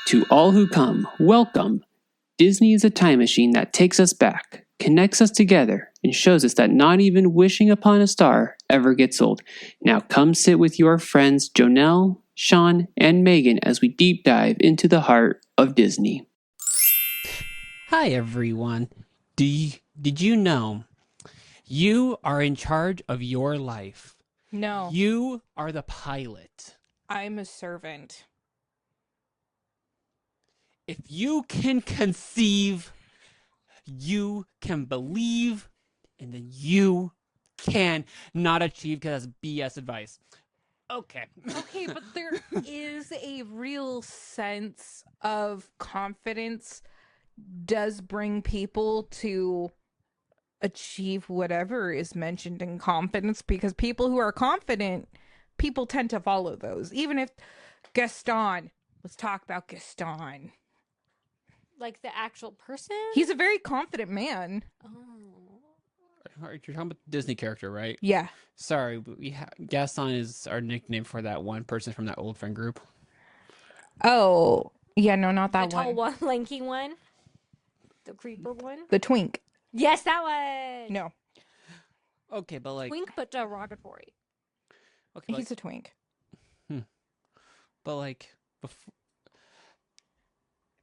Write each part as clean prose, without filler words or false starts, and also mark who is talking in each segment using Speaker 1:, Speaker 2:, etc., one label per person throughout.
Speaker 1: To all who come, welcome. Disney is a time machine that takes us back, connects us together, and shows us that not even wishing upon a star ever gets old. Now come sit with your friends Jonelle, Sean, and Megan as we deep dive into the heart of Disney.
Speaker 2: Hi everyone. Did you know you are in charge of your life?
Speaker 3: No.
Speaker 2: You are the pilot.
Speaker 3: I'm a servant.
Speaker 2: If you can conceive, you can believe, and then you can not achieve because that's BS advice. Okay.
Speaker 3: Okay, but there is a real sense of confidence does bring people to achieve whatever is mentioned in confidence, because people who are confident, people tend to follow those. Even if Gaston, let's talk about Gaston.
Speaker 4: Like the actual person?
Speaker 3: He's a very confident man.
Speaker 4: Oh.
Speaker 2: You're talking about the Disney character, right?
Speaker 3: Yeah.
Speaker 2: Sorry, but Gaston is our nickname for that one person from that old friend group.
Speaker 3: Oh, yeah, no, not that
Speaker 4: The
Speaker 3: one.
Speaker 4: tall one, lanky one? The creeper one?
Speaker 3: The twink.
Speaker 4: Yes, that one!
Speaker 3: No,
Speaker 2: Okay, but like...
Speaker 4: Twink but derogatory.
Speaker 2: Okay,
Speaker 3: he's a twink.
Speaker 2: But like...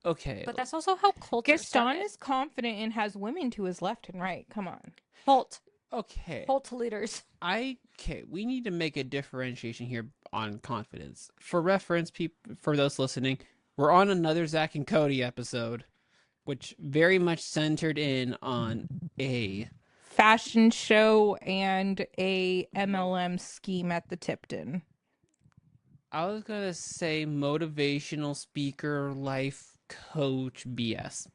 Speaker 2: Okay.
Speaker 4: But that's also how culture
Speaker 3: Gaston
Speaker 4: started.
Speaker 3: is confident and has women to his left and right. Come on.
Speaker 4: Holt.
Speaker 2: Okay.
Speaker 4: Holt leaders.
Speaker 2: We need to make a differentiation here on confidence. For reference, for those listening, we're on another Zack and Cody episode, which very much centered in on a
Speaker 3: Fashion show and a MLM scheme at the Tipton.
Speaker 2: I was gonna say motivational speaker, life coach BS.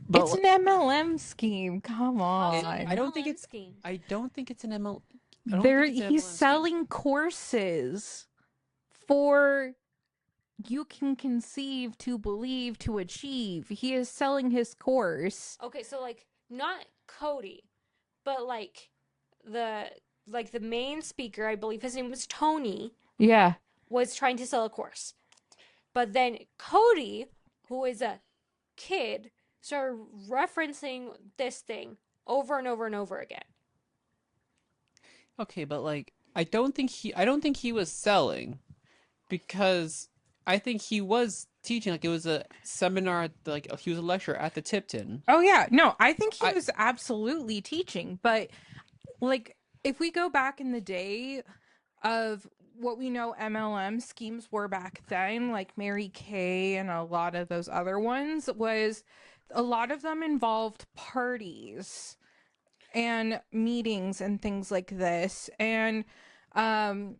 Speaker 2: But
Speaker 3: It's an MLM scheme. Come on.
Speaker 2: I don't think
Speaker 4: MLM
Speaker 2: it's.
Speaker 4: scheme.
Speaker 2: I don't think it's an ML.
Speaker 3: He's selling courses for you can conceive, to believe, to achieve. He is selling his course.
Speaker 4: Okay, so like not Cody, but like the main speaker, I believe his name was Tony,
Speaker 3: Yeah.
Speaker 4: was trying to sell a course. But then Cody, who is a kid, started referencing this thing over and over and over again.
Speaker 2: Okay, but like I don't think he was selling, because I think he was teaching. Like it was a seminar. Like he was a lecturer at the Tipton.
Speaker 3: Oh, yeah. No, I think he was absolutely teaching. But, like, if we go back in the day of what we know MLM schemes were back then, like Mary Kay and a lot of those other ones, was a lot of them involved parties and meetings and things like this. And so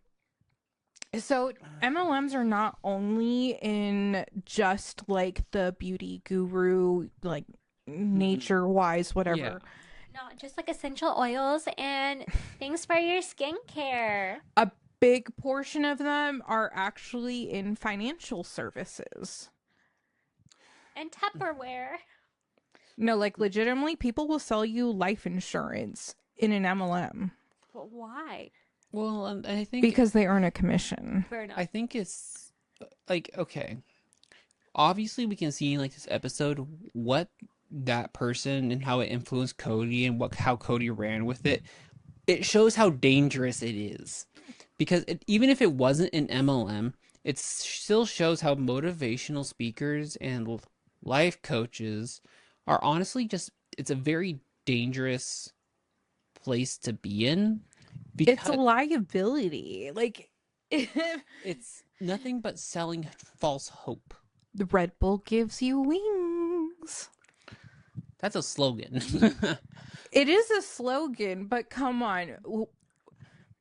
Speaker 3: MLMs are not only in just like the beauty guru, like nature wise, whatever.
Speaker 2: Yeah.
Speaker 4: Not just like essential oils and things for your skincare.
Speaker 3: A big portion of them are actually in financial services.
Speaker 4: And Tupperware.
Speaker 3: No, like legitimately, people will sell you life insurance in an MLM
Speaker 4: But why?
Speaker 2: Well, I think
Speaker 3: because they earn a commission.
Speaker 4: Fair enough.
Speaker 2: I think it's like, okay. Obviously, we can see in like this episode what that person and how it influenced Cody and how Cody ran with it. It shows how dangerous it is, because even if it wasn't an MLM, it still shows how motivational speakers and life coaches are honestly it's a very dangerous place to be in.
Speaker 3: It's a liability. Like,
Speaker 2: It's nothing but selling false hope.
Speaker 3: the Red Bull gives you wings.
Speaker 2: That's a slogan.
Speaker 3: It is a slogan, but come on.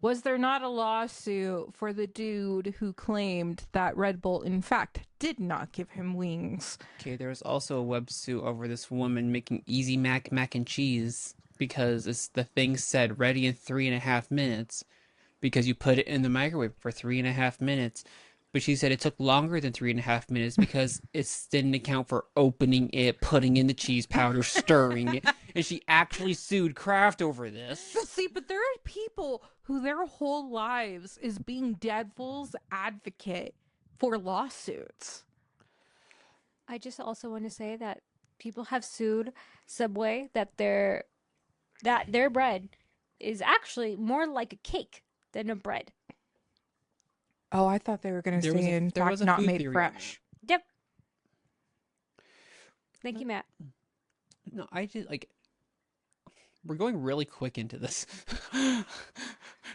Speaker 3: Was there not a lawsuit for the dude who claimed that Red Bull, in fact, did not give him wings?
Speaker 2: Okay, there was also a web suit over this woman making Easy Mac and cheese because the thing said ready in 3.5 minutes because you put it in the microwave for 3.5 minutes. But she said it took longer than 3.5 minutes because it didn't account for opening it, putting in the cheese powder, stirring it. And she actually sued Kraft over this.
Speaker 3: See, but there are people who their whole lives is being devil's advocate for lawsuits.
Speaker 4: I just also want to say that people have sued Subway that their bread is actually more like a cake than a bread.
Speaker 3: Oh, I thought they were going to say, in fact, not
Speaker 2: food
Speaker 3: made
Speaker 2: theory on
Speaker 3: fresh.
Speaker 4: Yep. Thank you, Matt.
Speaker 2: No, I just like we're going really quick into this.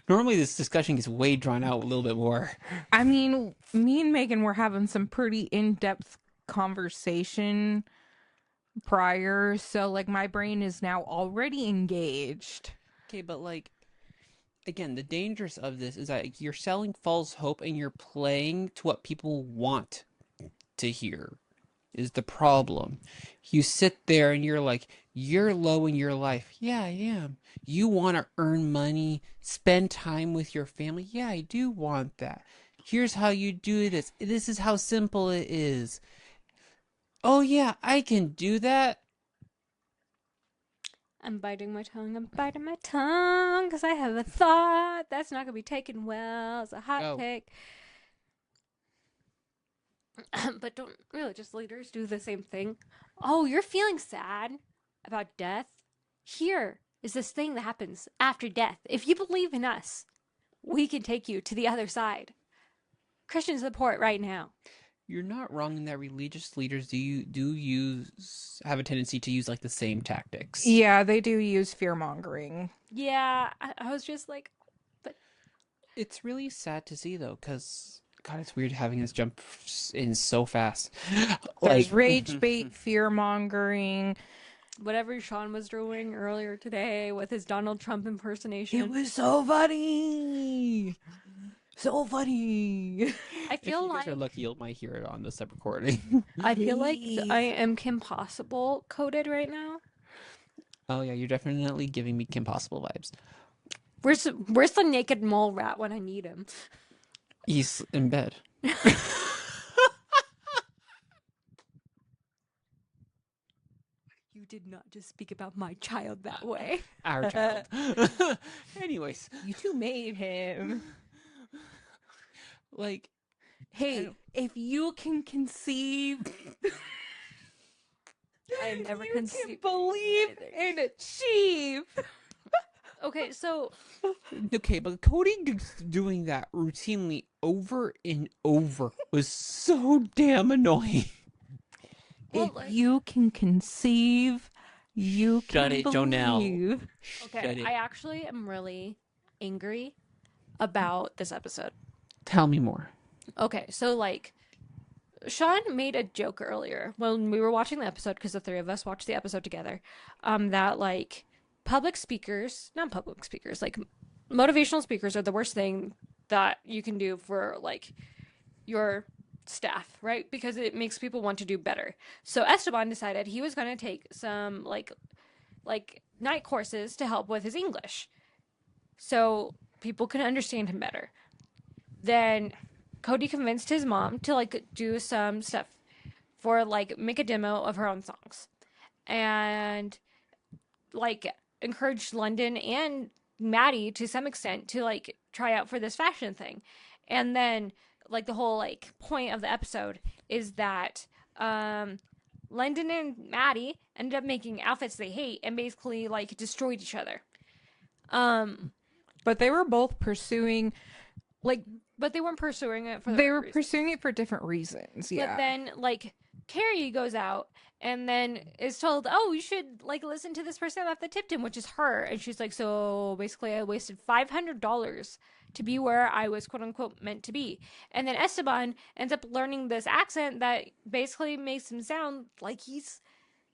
Speaker 2: Normally, this discussion gets way drawn out a little bit more.
Speaker 3: I mean, me and Megan were having some pretty in-depth conversation prior, so like my brain is now already engaged.
Speaker 2: Okay, but like, again, the dangers of this is that you're selling false hope and you're playing to what people want to hear. Is the problem. You sit there and you're like, you're low in your life. Yeah, I am. You want to earn money, spend time with your family. Yeah, I do want that. Here's how you do this. This is how simple it is. Oh yeah, I can do that.
Speaker 4: I'm biting my tongue because I have a thought that's not going to be taken well as a hot take. But don't religious leaders do the same thing? Oh, you're feeling sad about death? Here is this thing that happens after death. If you believe in us, we can take you to the other side. Christian support right now.
Speaker 2: You're not wrong in that religious leaders do have a tendency to use like the same tactics.
Speaker 3: Yeah, they do use fear-mongering.
Speaker 4: Yeah, I was just like, but
Speaker 2: it's really sad to see though, because God, it's weird having this jump in so fast.
Speaker 3: There's rage bait, fear-mongering.
Speaker 4: Whatever Sean was doing earlier today with his Donald Trump impersonation.
Speaker 3: It was so funny. So funny.
Speaker 4: I feel
Speaker 2: if you
Speaker 4: like
Speaker 2: guys are lucky, you might hear it on this recording.
Speaker 4: I feel like I am Kim Possible coded right now.
Speaker 2: Oh yeah, you're definitely giving me Kim Possible vibes.
Speaker 4: Where's the naked mole rat when I need him?
Speaker 2: He's in bed.
Speaker 4: You did not just speak about my child that way.
Speaker 2: Our child. Anyways,
Speaker 3: You two made him.
Speaker 2: like,
Speaker 3: Hey, if you can conceive,
Speaker 4: I never
Speaker 3: you
Speaker 4: conceived
Speaker 3: can believe and achieve.
Speaker 4: Okay, so
Speaker 2: okay, but Cody doing that routinely over and over was so damn annoying.
Speaker 3: If you can conceive, you
Speaker 2: Shut
Speaker 3: can
Speaker 2: it,
Speaker 3: believe.
Speaker 2: Jonelle.
Speaker 4: okay, I actually am really angry about this episode.
Speaker 2: Tell me more.
Speaker 4: Okay, so like Sean made a joke earlier when we were watching the episode, because the three of us watched the episode together, that like not public speakers, like motivational speakers are the worst thing that you can do for like your staff, right? Because it makes people want to do better. So Esteban decided he was going to take some like night courses to help with his English so people can understand him better. Then Cody convinced his mom to like do some stuff for like make a demo of her own songs and like encouraged London and Maddie to some extent to like try out for this fashion thing. And then like the whole like point of the episode is that London and Maddie ended up making outfits they hate and basically like destroyed each other.
Speaker 3: But they were both pursuing, like,
Speaker 4: but they weren't pursuing it for
Speaker 3: they were pursuing it for different reasons. Yeah.
Speaker 4: But then like Carrie goes out and then is told, oh, you should like listen to this person that tipped him, which is her. And she's like, so basically I wasted $500 to be where I was quote unquote meant to be. And then Esteban ends up learning this accent that basically makes him sound like he's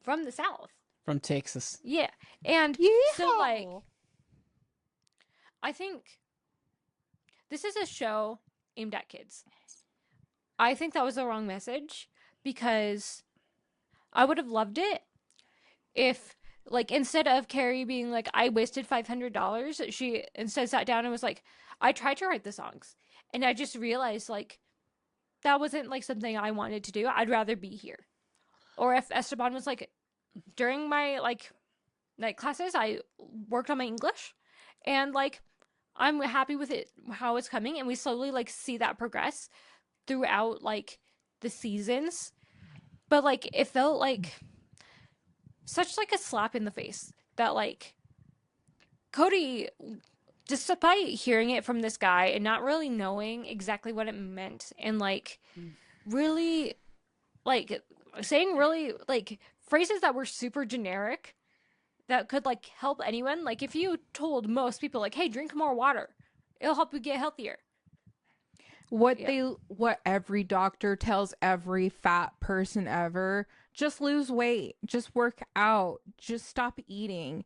Speaker 4: from the South.
Speaker 2: From Texas.
Speaker 4: Yeah. And so like, I think this is a show aimed at kids. I think that was the wrong message because I would have loved it if, like, instead of Carrie being like, I wasted $500, she instead sat down and was like, I tried to write the songs. And I just realized, like, that wasn't, like, something I wanted to do. I'd rather be here. Or if Esteban was like, during my, like, night classes, I worked on my English. And, like, I'm happy with it, how it's coming. And we slowly, like, see that progress throughout, like, the seasons. But like it felt like such like a slap in the face that like Cody, despite hearing it from this guy and not really knowing exactly what it meant, and like really like saying really like phrases that were super generic that could like help anyone. Like if you told most people like, "Hey, drink more water. It'll help you get healthier."
Speaker 3: What every doctor tells every fat person ever, just lose weight, just work out, just stop eating.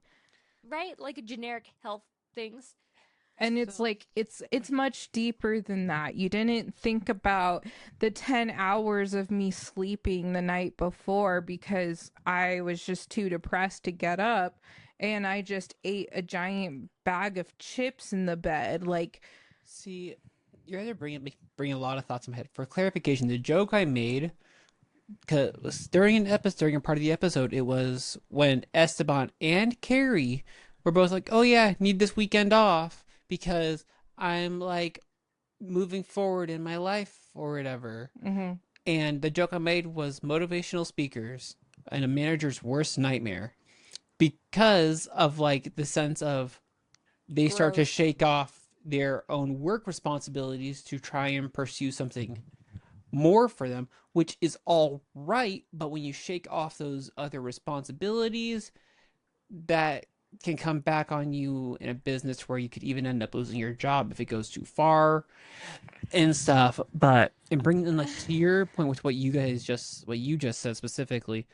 Speaker 4: Right? Like generic health things.
Speaker 3: And it's like it's much deeper than that. You didn't think about the 10 hours of me sleeping the night before because I was just too depressed to get up, and I just ate a giant bag of chips in the bed. Like,
Speaker 2: See, you're either bringing a lot of thoughts in my head. For clarification, the joke I made, because during a part of the episode, it was when Esteban and Carrie were both like, "Oh yeah, need this weekend off because I'm like moving forward in my life or whatever."
Speaker 3: mm-hmm.
Speaker 2: And the joke I made was motivational speakers and a manager's worst nightmare, because of like the sense of they start to
Speaker 4: Gross.
Speaker 2: shake off their own work responsibilities to try and pursue something more for them, which is all right. But when you shake off those other responsibilities, that can come back on you in a business where you could even end up losing your job if it goes too far and stuff. But and bringing like to your point with what you just said specifically,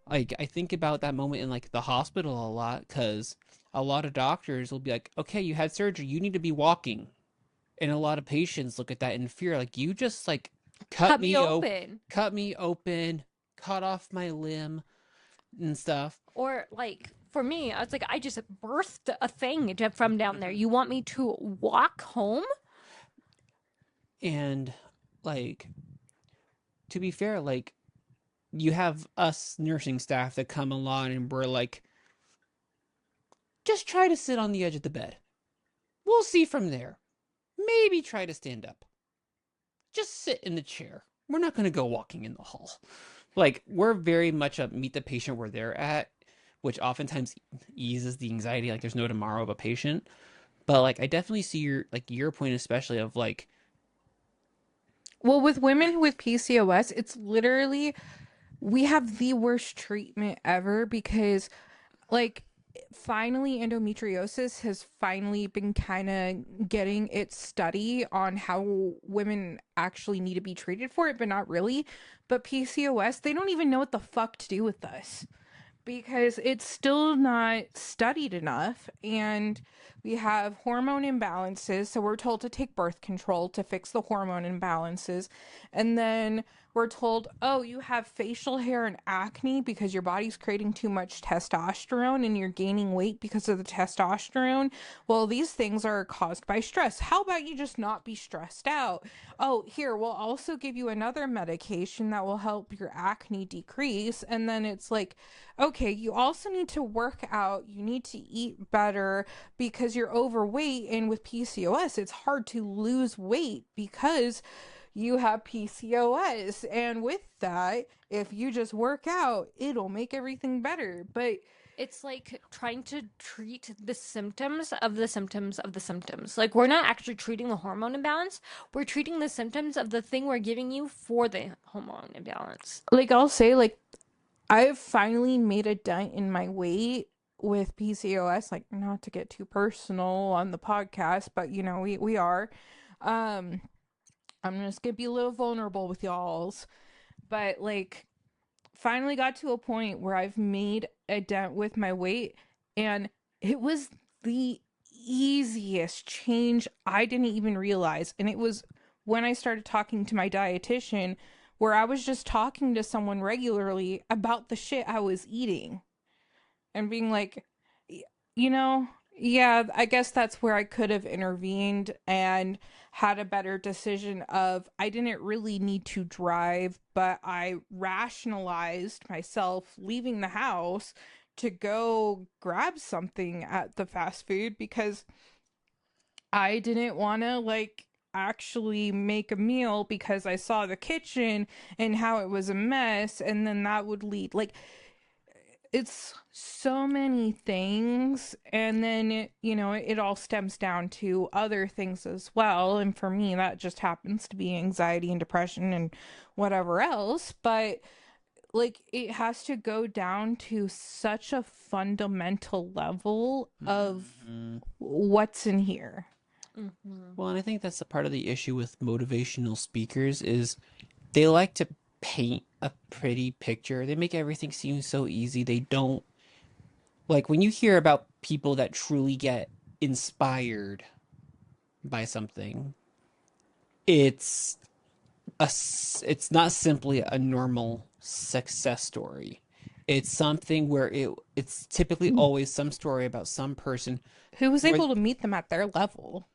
Speaker 2: like I think about that moment in like the hospital a lot, because a lot of doctors will be like, "Okay, you had surgery, you need to be walking," and a lot of patients look at that in fear, like, "You just like
Speaker 4: Cut me open.
Speaker 2: cut me open, cut off my limb and stuff."
Speaker 4: Or like for me, I was like, I just birthed a thing from down there. You want me to walk home?
Speaker 2: And like, to be fair, like, you have us nursing staff that come along and we're like, "Just try to sit on the edge of the bed. We'll see from there. Maybe try to stand up. Just sit in the chair. We're not going to go walking in the hall." Like, we're very much a meet the patient where they're at, which oftentimes eases the anxiety. Like, there's no tomorrow of a patient. But like, I definitely see your point, especially of like,
Speaker 3: Well, with women with PCOS, it's literally, we have the worst treatment ever because, like, finally endometriosis has finally been kind of getting its study on how women actually need to be treated for it, but not really. But PCOS, they don't even know what the fuck to do with us because it's still not studied enough. And we have hormone imbalances, so we're told to take birth control to fix the hormone imbalances. And then we're told, "Oh, you have facial hair and acne because your body's creating too much testosterone and you're gaining weight because of the testosterone." Well, these things are caused by stress. How about you just not be stressed out? "Oh, here, we'll also give you another medication that will help your acne decrease." And then it's like, okay, you also need to work out, you need to eat better because you're overweight. And with PCOS, it's hard to lose weight because you have PCOS. And with that, if you just work out, it'll make everything better. But
Speaker 4: It's like trying to treat the symptoms of the symptoms of the symptoms. Like, we're not actually treating the hormone imbalance. We're treating the symptoms of the thing we're giving you for the hormone imbalance.
Speaker 3: like, I'll say, like, I've finally made a dent in my weight with PCOS. Like, not to get too personal on the podcast, but you know, we are. Um, I'm just gonna be a little vulnerable with y'all's. But like, finally got to a point where I've made a dent with my weight, and it was the easiest change. I didn't even realize. And it was when I started talking to my dietitian, where I was just talking to someone regularly about the shit I was eating and being like, you know, yeah, I guess that's where I could have intervened and had a better decision of, I didn't really need to drive, but I rationalized myself leaving the house to go grab something at the fast food because I didn't want to like actually make a meal because I saw the kitchen and how it was a mess, and then that would lead like it's so many things, and then it all stems down to other things as well, and for me that just happens to be anxiety and depression and whatever else, but like it has to go down to such a fundamental level of what's in here.
Speaker 2: Well, and I think that's a part of the issue with motivational speakers is they like to paint a pretty picture. They make everything seem so easy. They don't like when you hear about people that truly get inspired by something. It's it's not simply a normal success story. It's something where it's typically always some story about some person
Speaker 3: Who was
Speaker 2: where,
Speaker 3: able to meet them at their level.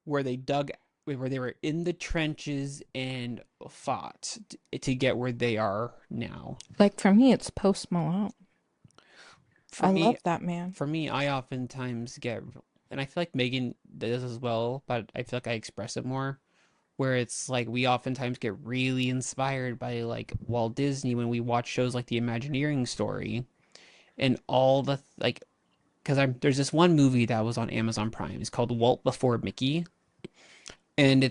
Speaker 2: where they were in the trenches and fought to get where they are now.
Speaker 3: Like for me, it's Post Malone. I
Speaker 2: Me,
Speaker 3: love that man.
Speaker 2: For me, I oftentimes get, and I feel like Megan does as well, but I feel like I express it more, where it's like we oftentimes get really inspired by like Walt Disney when we watch shows like The Imagineering Story and all the like, because there's this one movie that was on Amazon Prime. It's called Walt Before Mickey, and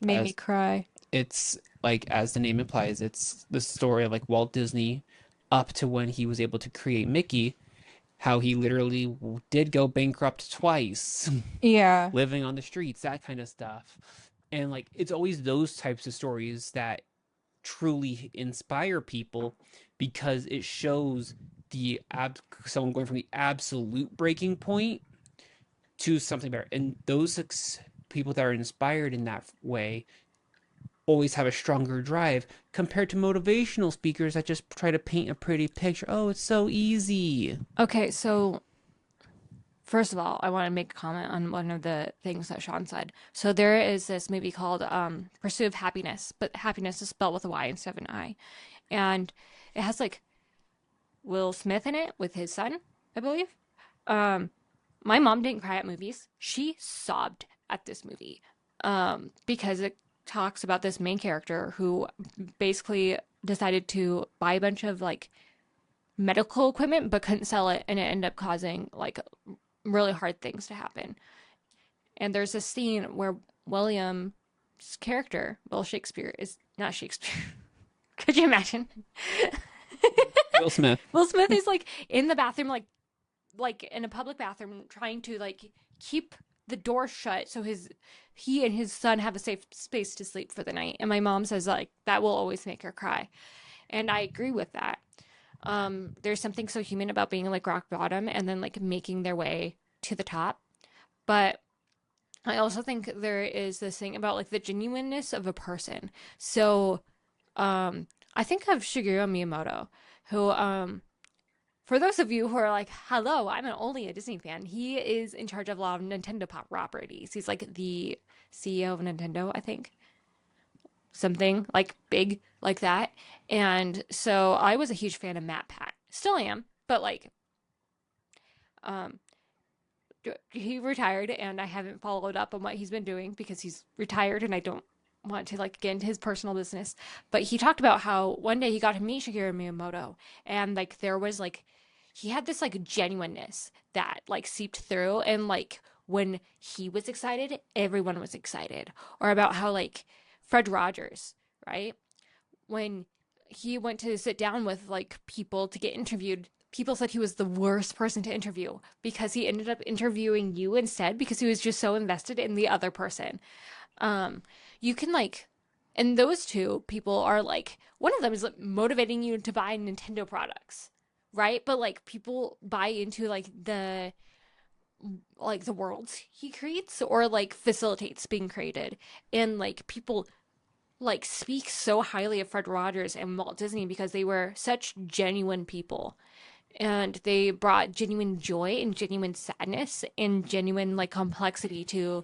Speaker 4: Made
Speaker 2: as
Speaker 4: me cry.
Speaker 2: it's like as the name implies, it's the story of like Walt Disney up to when he was able to create Mickey, how he literally did go bankrupt twice,
Speaker 3: Yeah.
Speaker 2: living on the streets, that kind of stuff. And like it's always those types of stories that truly inspire people because it shows someone going from the absolute breaking point to something better. And those people that are inspired in that way always have a stronger drive compared to motivational speakers that just try to paint a pretty picture. Oh, it's so easy.
Speaker 4: Okay, so first of all, I want to make a comment on one of the things that Sean said. So there is this movie called Pursuit of Happiness, but happiness is spelled with a Y instead of an I. And it has like Will Smith in it with his son, I believe. My mom didn't cry at movies. She sobbed at this movie because it talks about this main character who basically decided to buy a bunch of like medical equipment but couldn't sell it, and it ended up causing like really hard things to happen. And there's a scene where William's character, Will Shakespeare, is not Shakespeare. Could you imagine?
Speaker 2: Will Smith.
Speaker 4: Will Smith is like in the bathroom, like in a public bathroom, trying to like keep the door shut so he and his son have a safe space to sleep for the night. And my mom says like that will always make her cry, and I agree with that. There's something so human about being like rock bottom and then like making their way to the top. But I also think there is this thing about like the genuineness of a person. So I think of Shigeru Miyamoto, who for those of you who are like, hello, I'm only a Disney fan, he is in charge of a lot of Nintendo properties. He's like the CEO of Nintendo, I think. Something like big like that. And so I was a huge fan of Matt Pat. Still am, but like he retired and I haven't followed up on what he's been doing because he's retired and I don't want to like get into his personal business. But he talked about how one day he got to meet Shigeru Miyamoto, and like there was like he had this like genuineness that like seeped through, and like when he was excited, everyone was excited. Or about how like Fred Rogers, right? When he went to sit down with like people to get interviewed, people said he was the worst person to interview because he ended up interviewing you instead because he was just so invested in the other person. You can like, and those two people are like, one of them is like motivating you to buy Nintendo products, right? But like people buy into like the worlds he creates or like facilitates being created, and like people like speak so highly of Fred Rogers and Walt Disney because they were such genuine people, and they brought genuine joy and genuine sadness and genuine like complexity to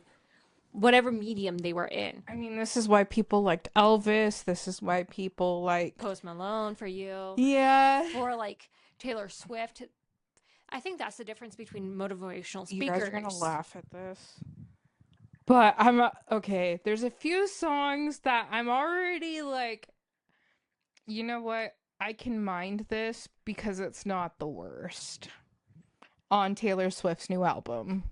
Speaker 4: whatever medium they were in.
Speaker 3: I mean, this is why people liked Elvis. This is why people like
Speaker 4: Post Malone for you.
Speaker 3: Yeah.
Speaker 4: For like Taylor Swift. I think that's the difference between motivational speakers.
Speaker 3: You guys are gonna laugh at this. But I'm okay. There's a few songs that I'm already like, you know what? I can mind this because it's not the worst on Taylor Swift's new album.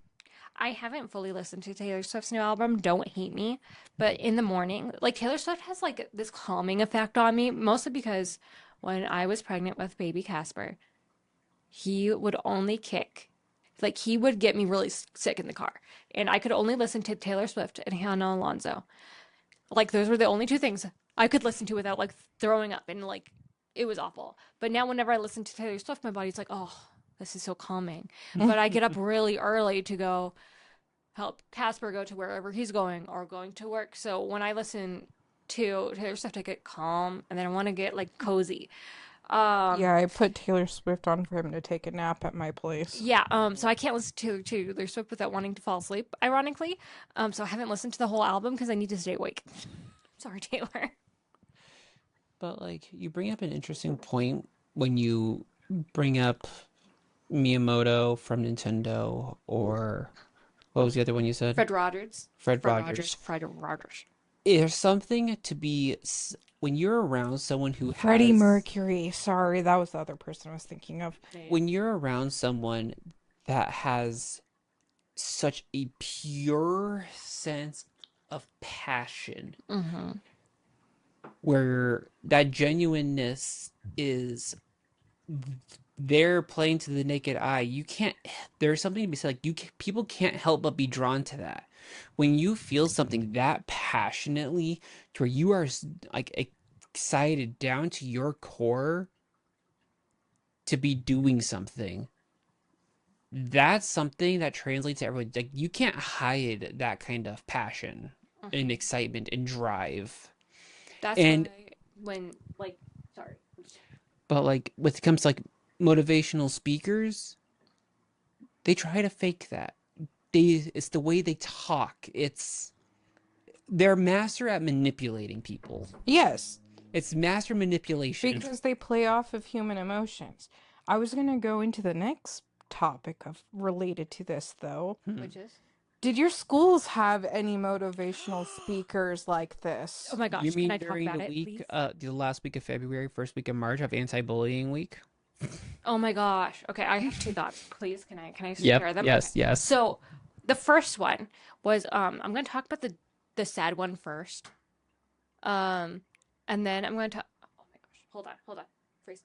Speaker 4: I haven't fully listened to Taylor Swift's new album, Don't Hate Me, but in the morning, like Taylor Swift has like this calming effect on me, mostly because when I was pregnant with baby Casper, he would only kick. Like he would get me really sick in the car, and I could only listen to Taylor Swift and Hannah Alonso. Like those were the only two things I could listen to without like throwing up, and like it was awful. But now whenever I listen to Taylor Swift, my body's like, oh, this is so calming. But I get up really early to go help Casper go to wherever he's going or going to work. So when I listen to Taylor Swift, I get calm, and then I want to get like cozy.
Speaker 3: Yeah, I put Taylor Swift on for him to take a nap at my place.
Speaker 4: Yeah, so I can't listen to Taylor Swift without wanting to fall asleep, ironically. So I haven't listened to the whole album because I need to stay awake. Sorry, Taylor.
Speaker 2: But like you bring up an interesting point when you bring up Miyamoto from Nintendo, or what was the other one you said?
Speaker 4: Fred Rogers.
Speaker 2: Fred Rogers.
Speaker 4: Fred Rogers.
Speaker 2: There's something to be when you're around someone who
Speaker 3: Freddie
Speaker 2: has
Speaker 3: Mercury. Sorry, that was the other person I was thinking of.
Speaker 2: when you're around someone that has such a pure sense of passion, where that genuineness is there playing to the naked eye, you can't, there's something to be said, like people can't help but be drawn to that. When you feel something that passionately to where you are like excited down to your core to be doing something, that's something that translates to everyone. Like you can't hide that kind of passion and excitement and drive.
Speaker 4: That's
Speaker 2: And
Speaker 4: why when like sorry.
Speaker 2: but like when it comes to like motivational speakers, they try to fake that. It's the way they talk. They're master at manipulating people.
Speaker 3: Yes,
Speaker 2: It's master manipulation.
Speaker 3: because they play off of human emotions. I was going to go into the next topic of related to this though.
Speaker 4: Which is?
Speaker 3: Did your schools have any motivational speakers like this?
Speaker 4: Oh my gosh,
Speaker 2: You mean
Speaker 4: can I talk
Speaker 2: during
Speaker 4: about
Speaker 2: the
Speaker 4: it,
Speaker 2: week,
Speaker 4: please?
Speaker 2: the last week of February, first week of March of anti-bullying week?
Speaker 4: Oh my gosh. Okay, I have two thoughts. Please, can I
Speaker 2: Yep.
Speaker 4: share them?
Speaker 2: Yes.
Speaker 4: Okay.
Speaker 2: Yes.
Speaker 4: So the first one was I'm gonna talk about the sad one first. And then I'm gonna talk oh my gosh, hold on. Freeze.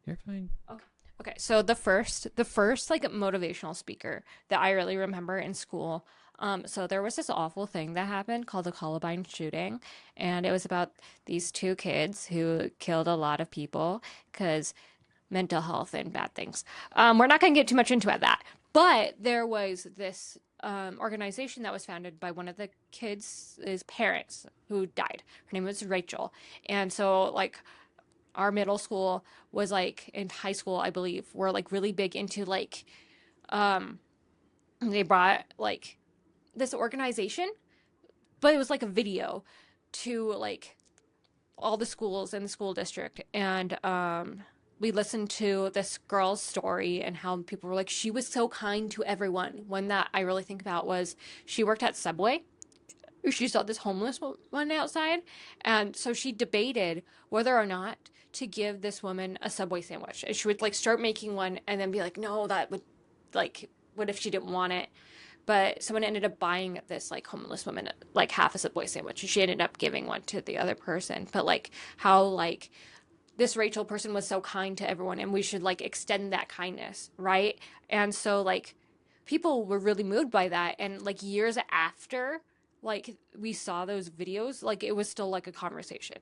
Speaker 2: You're fine.
Speaker 4: Okay, so the first like motivational speaker that I really remember in school. So there was this awful thing that happened called the Columbine shooting, and it was about these two kids who killed a lot of people because mental health and bad things. We're not going to get too much into that, but there was this organization that was founded by one of the kids' parents who died. Her name was Rachel, and so like our middle school was like in high school, I believe, were like really big into like they brought like this organization, but it was like a video to like all the schools in the school district, and we listened to this girl's story and how people were like she was so kind to everyone. One that I really think about was she worked at Subway. She saw this homeless one outside, and so she debated whether or not to give this woman a Subway sandwich. And she would like start making one and then be like, no, that would like, what if she didn't want it? But someone ended up buying this like homeless woman like half a Subway sandwich, and she ended up giving one to the other person. But like how like this Rachel person was so kind to everyone, and we should like extend that kindness, right? And so like people were really moved by that, and like years after like we saw those videos, like it was still like a conversation.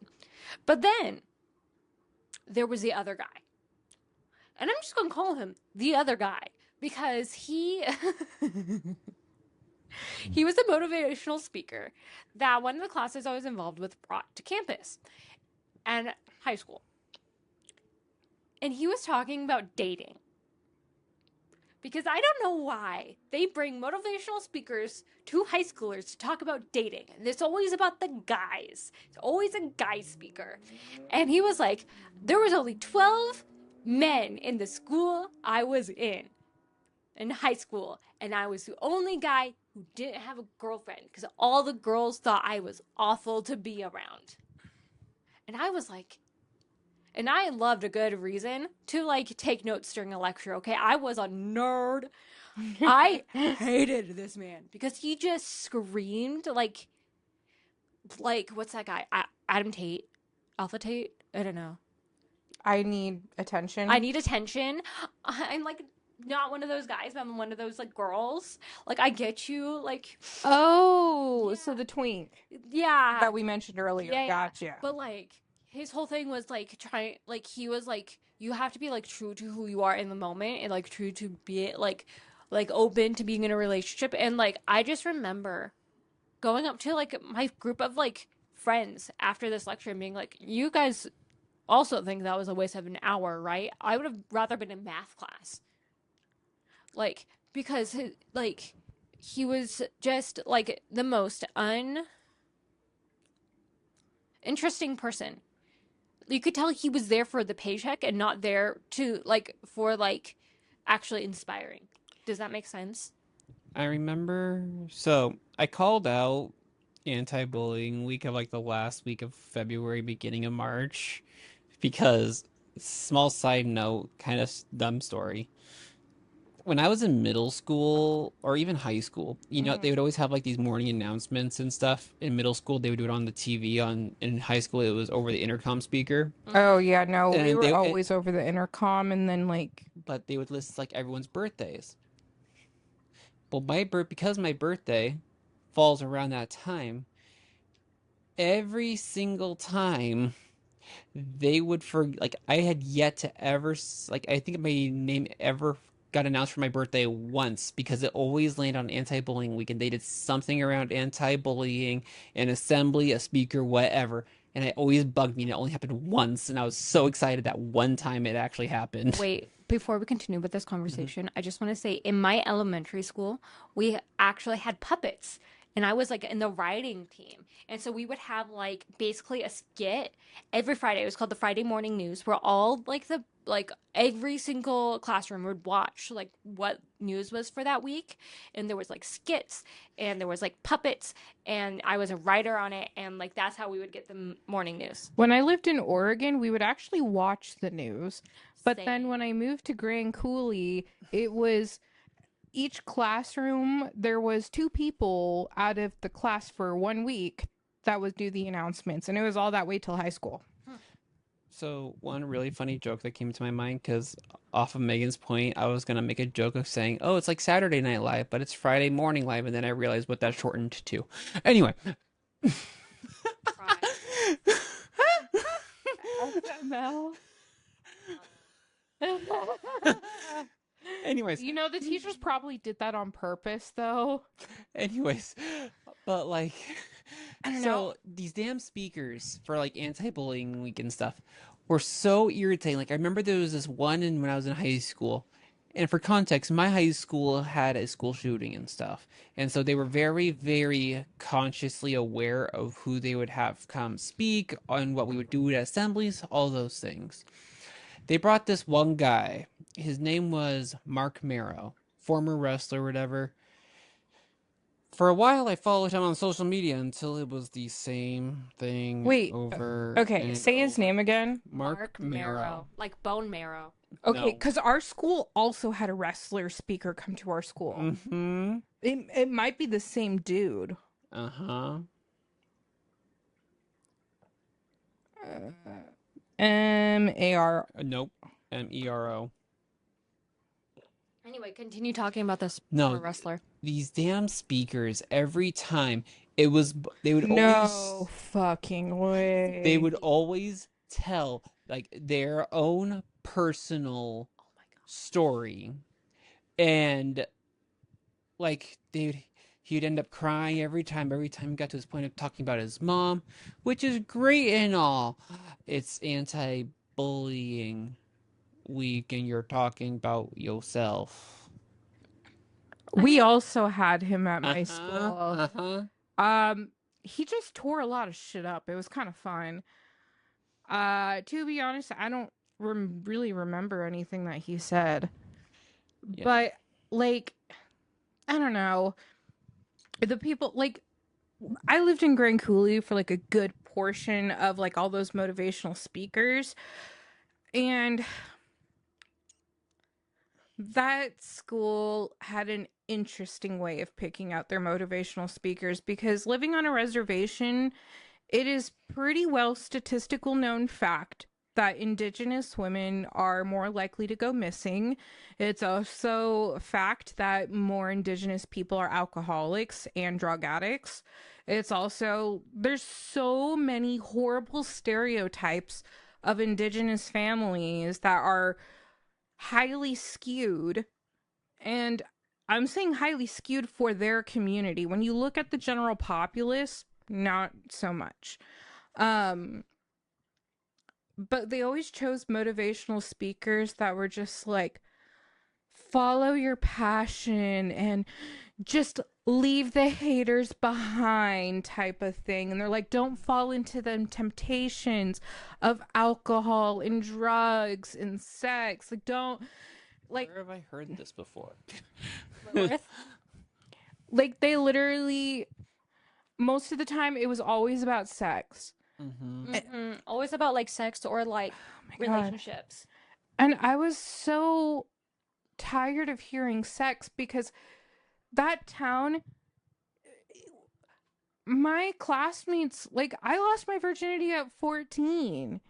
Speaker 4: But then there was the other guy, and I'm just gonna call him the other guy because he he was a motivational speaker that one of the classes I was involved with brought to campus and high school, and he was talking about dating. Because I don't know why they bring motivational speakers to high schoolers to talk about dating. And it's always about the guys. It's always a guy speaker. And he was like, there was only 12 men in the school I was in high school. And I was the only guy who didn't have a girlfriend because all the girls thought I was awful to be around. And I was like, and I loved a good reason to like take notes during a lecture, okay? I was a nerd. I hated this man because he just screamed like what's that guy? Adam Tate? Alpha Tate? I don't know.
Speaker 3: I need attention.
Speaker 4: I need attention. I'm like not one of those guys, but I'm one of those like girls. Like I get you, like
Speaker 3: Oh, so the twink
Speaker 4: yeah.
Speaker 3: that we mentioned earlier.
Speaker 4: Yeah, yeah.
Speaker 3: Gotcha.
Speaker 4: But like his whole thing was like trying like he was like you have to be like true to who you are in the moment and like true to be like open to being in a relationship. And like I just remember going up to like my group of like friends after this lecture and being like, you guys also think that was a waste of an hour, right? I would have rather been in math class. Like, because like he was just like the most interesting person. You could tell he was there for the paycheck and not there to like for like actually inspiring. Does that make sense?
Speaker 2: I remember, so I called out anti-bullying week of like the last week of February, beginning of March, because small side note, kind of dumb story. When I was in middle school or even high school, you know, they would always have like these morning announcements and stuff. In middle school, they would do it on the TV. In high school, it was over the intercom speaker.
Speaker 3: Oh yeah, no, we
Speaker 2: And
Speaker 3: were
Speaker 2: they-
Speaker 3: always over the intercom, and then like
Speaker 2: But they would list like everyone's birthdays. Well, because my birthday falls around that time, every single time they would like I had yet to ever like I think my name ever got announced for my birthday once because it always landed on anti-bullying week and they did something around anti-bullying, an assembly, a speaker, whatever. And it always bugged me, and it only happened once, and I was so excited that one time it actually happened.
Speaker 4: Wait, before we continue with this conversation, I just want to say in my elementary school, we actually had puppets. And I was like in the writing team. And so we would have like basically a skit every Friday. It was called the Friday Morning News, where all like every single classroom would watch like what news was for that week. And there was like skits and there was like puppets and I was a writer on it. And like that's how we would get the morning news.
Speaker 3: when I lived in Oregon, we would actually watch the news. But
Speaker 4: Same.
Speaker 3: then when I moved to Grand Coulee, it was each classroom, there was 2 people out of the class for 1 week that would do the announcements, and it was all that way till high school.
Speaker 2: So one really funny joke that came to my mind, because off of Megan's point, I was gonna make a joke of saying, "Oh, it's like Saturday Night Live, but it's Friday Morning Live," and then I realized what that shortened to. Anyway,
Speaker 3: Mel.
Speaker 2: anyways,
Speaker 3: You know, the teachers probably did that on purpose, though.
Speaker 2: anyways, but like,
Speaker 3: I don't
Speaker 2: so
Speaker 3: know.
Speaker 2: these damn speakers for like anti-bullying week and stuff were so irritating. Like I remember there was this one when I was in high school. And for context, my high school had a school shooting and stuff. And so they were very, very consciously aware of who they would have come speak, on what we would do at assemblies, all those things. They brought this one guy. His name was Mark Marrow, former wrestler, whatever. For a while, I followed him on social media until it was the same thing
Speaker 3: Wait,
Speaker 2: over.
Speaker 3: Okay,
Speaker 2: and
Speaker 3: say his
Speaker 2: over.
Speaker 3: name again.
Speaker 2: Mark Marrow.
Speaker 4: Like bone marrow.
Speaker 3: Okay,
Speaker 2: No.
Speaker 3: because our school also had a wrestler speaker come to our school.
Speaker 2: Mm-hmm.
Speaker 3: It might be the same dude.
Speaker 2: Uh-huh.
Speaker 3: M-A-R.
Speaker 2: Nope. M-E-R-O.
Speaker 4: Anyway, continue talking about this
Speaker 2: No.
Speaker 4: poor wrestler.
Speaker 2: These damn speakers, every time they would
Speaker 3: No
Speaker 2: always
Speaker 3: fucking way.
Speaker 2: they would always tell like their own personal
Speaker 4: Oh my god.
Speaker 2: story, and like he'd end up crying every time he got to this point of talking about his mom, which is great and all. It's anti-bullying week and you're talking about yourself.
Speaker 3: We also had him at my
Speaker 2: Uh-huh,
Speaker 3: school.
Speaker 2: uh-huh.
Speaker 3: He just tore a lot of shit up. It was kind of fun. To be honest, I don't really remember anything that he said.
Speaker 2: Yeah.
Speaker 3: But like, I don't know. the people, like, I lived in Grand Coulee for like a good portion of like all those motivational speakers, and that school had an interesting way of picking out their motivational speakers, because living on a reservation, it is pretty well statistical known fact that Indigenous women are more likely to go missing. It's also a fact that more Indigenous people are alcoholics and drug addicts. It's also, there's so many horrible stereotypes of Indigenous families that are highly skewed. And I'm saying highly skewed for their community. When you look at the general populace, not so much. But they always chose motivational speakers that were just like, follow your passion and just leave the haters behind type of thing. And they're like, don't fall into the temptations of alcohol and drugs and sex. Like, don't, like,
Speaker 2: Where have I heard this before?
Speaker 3: like, they literally, most of the time, it was always about sex.
Speaker 4: Always about like sex or like relationships.
Speaker 3: And I was so tired of hearing sex, because that town, my classmates, like, I lost my virginity at 14.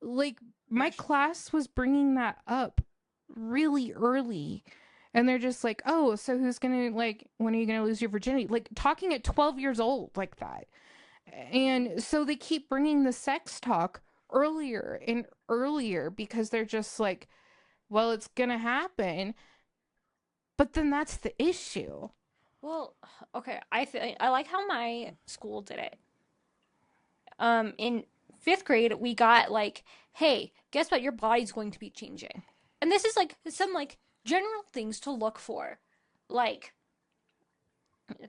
Speaker 3: Like, my class was bringing that up really early. And they're just like, oh, so who's gonna, like, when are you gonna lose your virginity? Like, talking at 12 years old like that. And so they keep bringing the sex talk earlier and earlier, because they're just like, well, it's gonna happen. But then that's the issue.
Speaker 4: Well, okay, I like how my school did it. In 5th grade, we got like, hey, guess what? Your body's going to be changing. And this is like some like general things to look for. Like,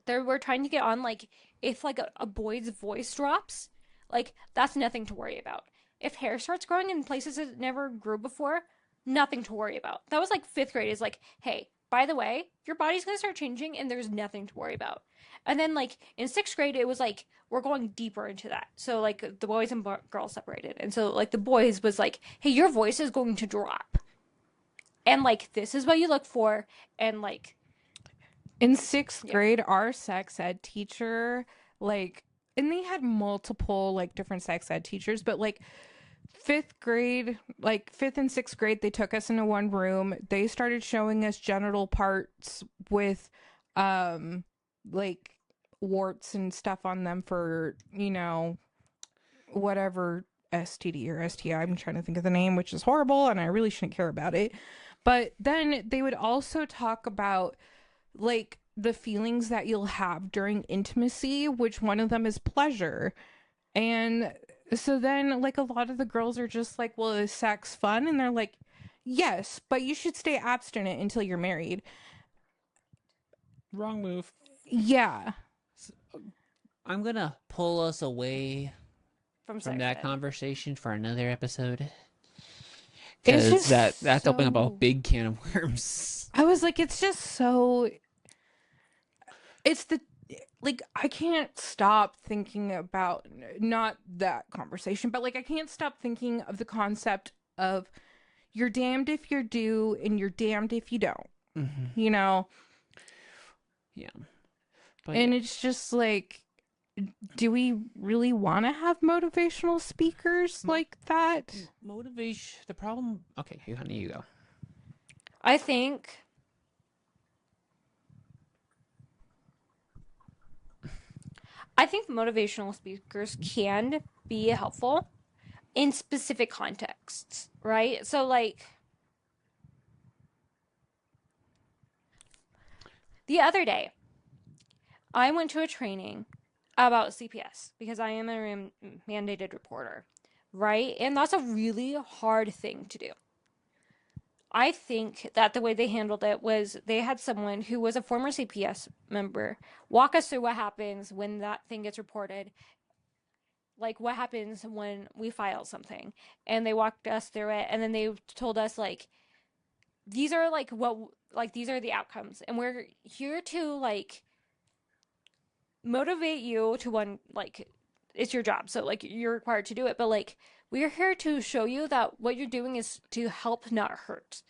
Speaker 4: they were trying to get on like, if like a boy's voice drops, like that's nothing to worry about. If hair starts growing in places it never grew before, nothing to worry about. That was like 5th grade, is like, hey, by the way, your body's gonna start changing and there's nothing to worry about. And then like in 6th grade, it was like, we're going deeper into that. So like the boys and girls separated. And so like the boys was like, hey, your voice is going to drop. And like, this is what you look for. And like,
Speaker 3: in 6th grade, our sex ed teacher, like, and they had multiple like different sex ed teachers, but like 5th grade, like 5th and 6th grade, they took us into one room. They started showing us genital parts with like warts and stuff on them for, you know, whatever STD or STI, I'm trying to think of the name, which is horrible and I really shouldn't care about it. But then they would also talk about like the feelings that you'll have during intimacy, which one of them is pleasure. And so then like a lot of the girls are just like, well, is sex fun? And they're like, yes, but you should stay abstinent until you're married.
Speaker 2: Wrong move.
Speaker 3: Yeah.
Speaker 2: I'm gonna pull us away
Speaker 4: from
Speaker 2: that conversation for another episode.
Speaker 3: It's
Speaker 2: Because
Speaker 3: just
Speaker 2: that's opening up a
Speaker 3: so-
Speaker 2: big can of worms.
Speaker 3: I was like, it's just so, it's the, like, I can't stop thinking about, not that conversation, but like, I can't stop thinking of the concept of you're damned if you do and you're damned if you don't, you know?
Speaker 2: Yeah. But
Speaker 3: And it's just like, do we really want to have motivational speakers like that?
Speaker 2: motivation, the problem. Okay, honey, you go.
Speaker 4: I think motivational speakers can be helpful in specific contexts, right? So like the other day, I went to a training about CPS because I am a mandated reporter, right? And that's a really hard thing to do. I think that the way they handled it was they had someone who was a former CPS member walk us through what happens when that thing gets reported, like what happens when we file something. And they walked us through it, and then they told us like, these are like these are the outcomes, and we're here to like motivate you to one, like, it's your job, so like you're required to do it, but like we're here to show you that what you're doing is to help, not hurt.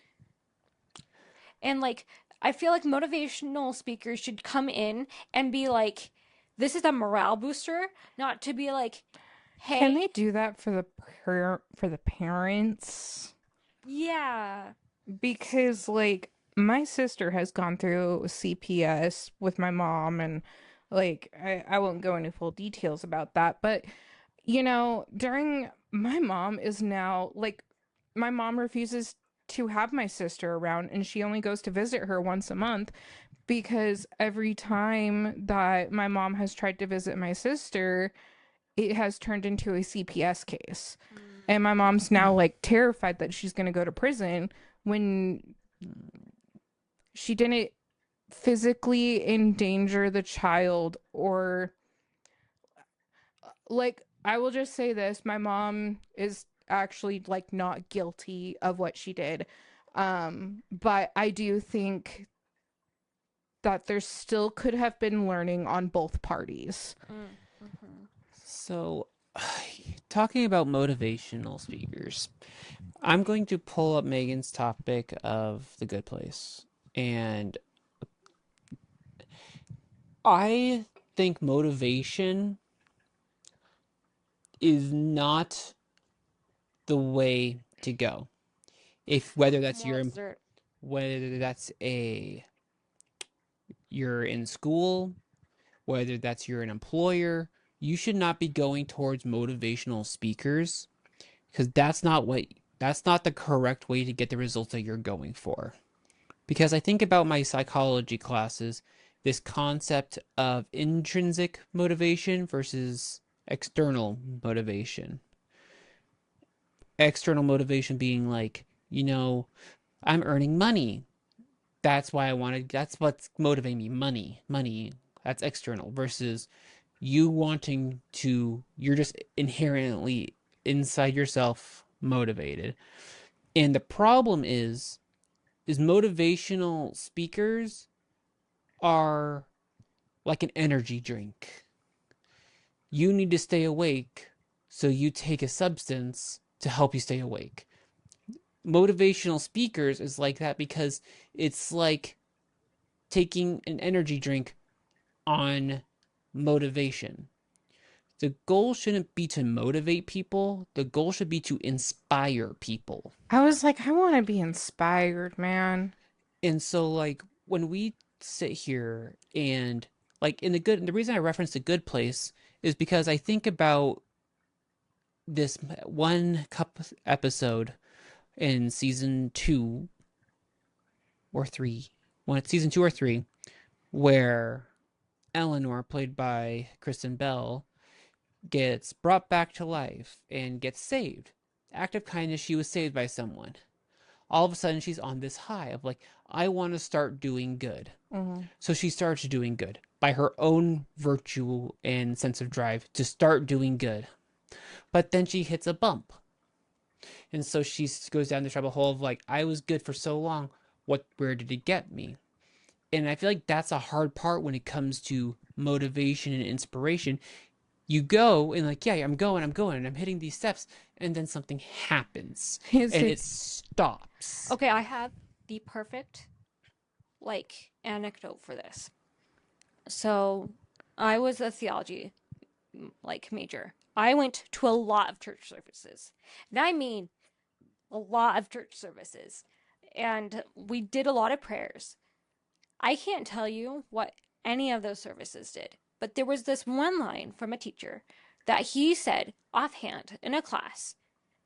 Speaker 4: And like I feel like motivational speakers should come in and be like, this is a morale booster, not to be like, hey,
Speaker 3: Can they do that for the parents?
Speaker 4: yeah.
Speaker 3: Because like my sister has gone through CPS with my mom, and like I won't go into full details about that, but you know, during my mom is now like my mom refuses to have my sister around, and she only goes to visit her once a month because every time that my mom has tried to visit my sister, it has turned into a CPS case. And my mom's now like terrified that she's going to go to prison when she didn't physically endanger the child. Or like, I will just say this, my mom is actually like not guilty of what she did. But I do think that there still could have been learning on both parties.
Speaker 2: So, talking about motivational speakers, I'm going to pull up Megan's topic of The Good Place. And I think motivation is not the way to go. If whether that's whether that's you're in school, whether that's you're an employer, you should not be going towards motivational speakers, because that's not the correct way to get the results that you're going for. Because I think about my psychology classes, this concept of intrinsic motivation versus external motivation. External motivation being like, I'm earning money. That's what's motivating me. Money. That's external versus you're just inherently inside yourself motivated. And the problem is motivational speakers are like an energy drink. You need to stay awake, so you take a substance to help you stay awake. Motivational speakers is like that because it's like taking an energy drink on motivation. The goal shouldn't be to motivate people. The goal should be to inspire people.
Speaker 3: I was like, I want to be inspired, man.
Speaker 2: And so, like, when we sit here and, like, the reason I reference The Good Place is because I think about this one episode in season 2 or 3, when it's season 2 or 3, where Eleanor, played by Kristen Bell, gets brought back to life and gets saved. Act of kindness, she was saved by someone. All of a sudden, she's on this high of like, I want to start doing good.
Speaker 3: Mm-hmm.
Speaker 2: So she starts doing good by her own virtue and sense of drive to start doing good. But then she hits a bump. And so she goes down this rabbit hole of like, I was good for so long. Where did it get me? And I feel like that's a hard part when it comes to motivation and inspiration. You go and like, yeah, I'm going, and I'm hitting these steps, and then something happens, and it stops.
Speaker 4: Okay, I have the perfect, like, anecdote for this. So, I was a theology, like, major. I went to a lot of church services. And I mean, a lot of church services. And we did a lot of prayers. I can't tell you what any of those services did. But there was this one line from a teacher that he said offhand in a class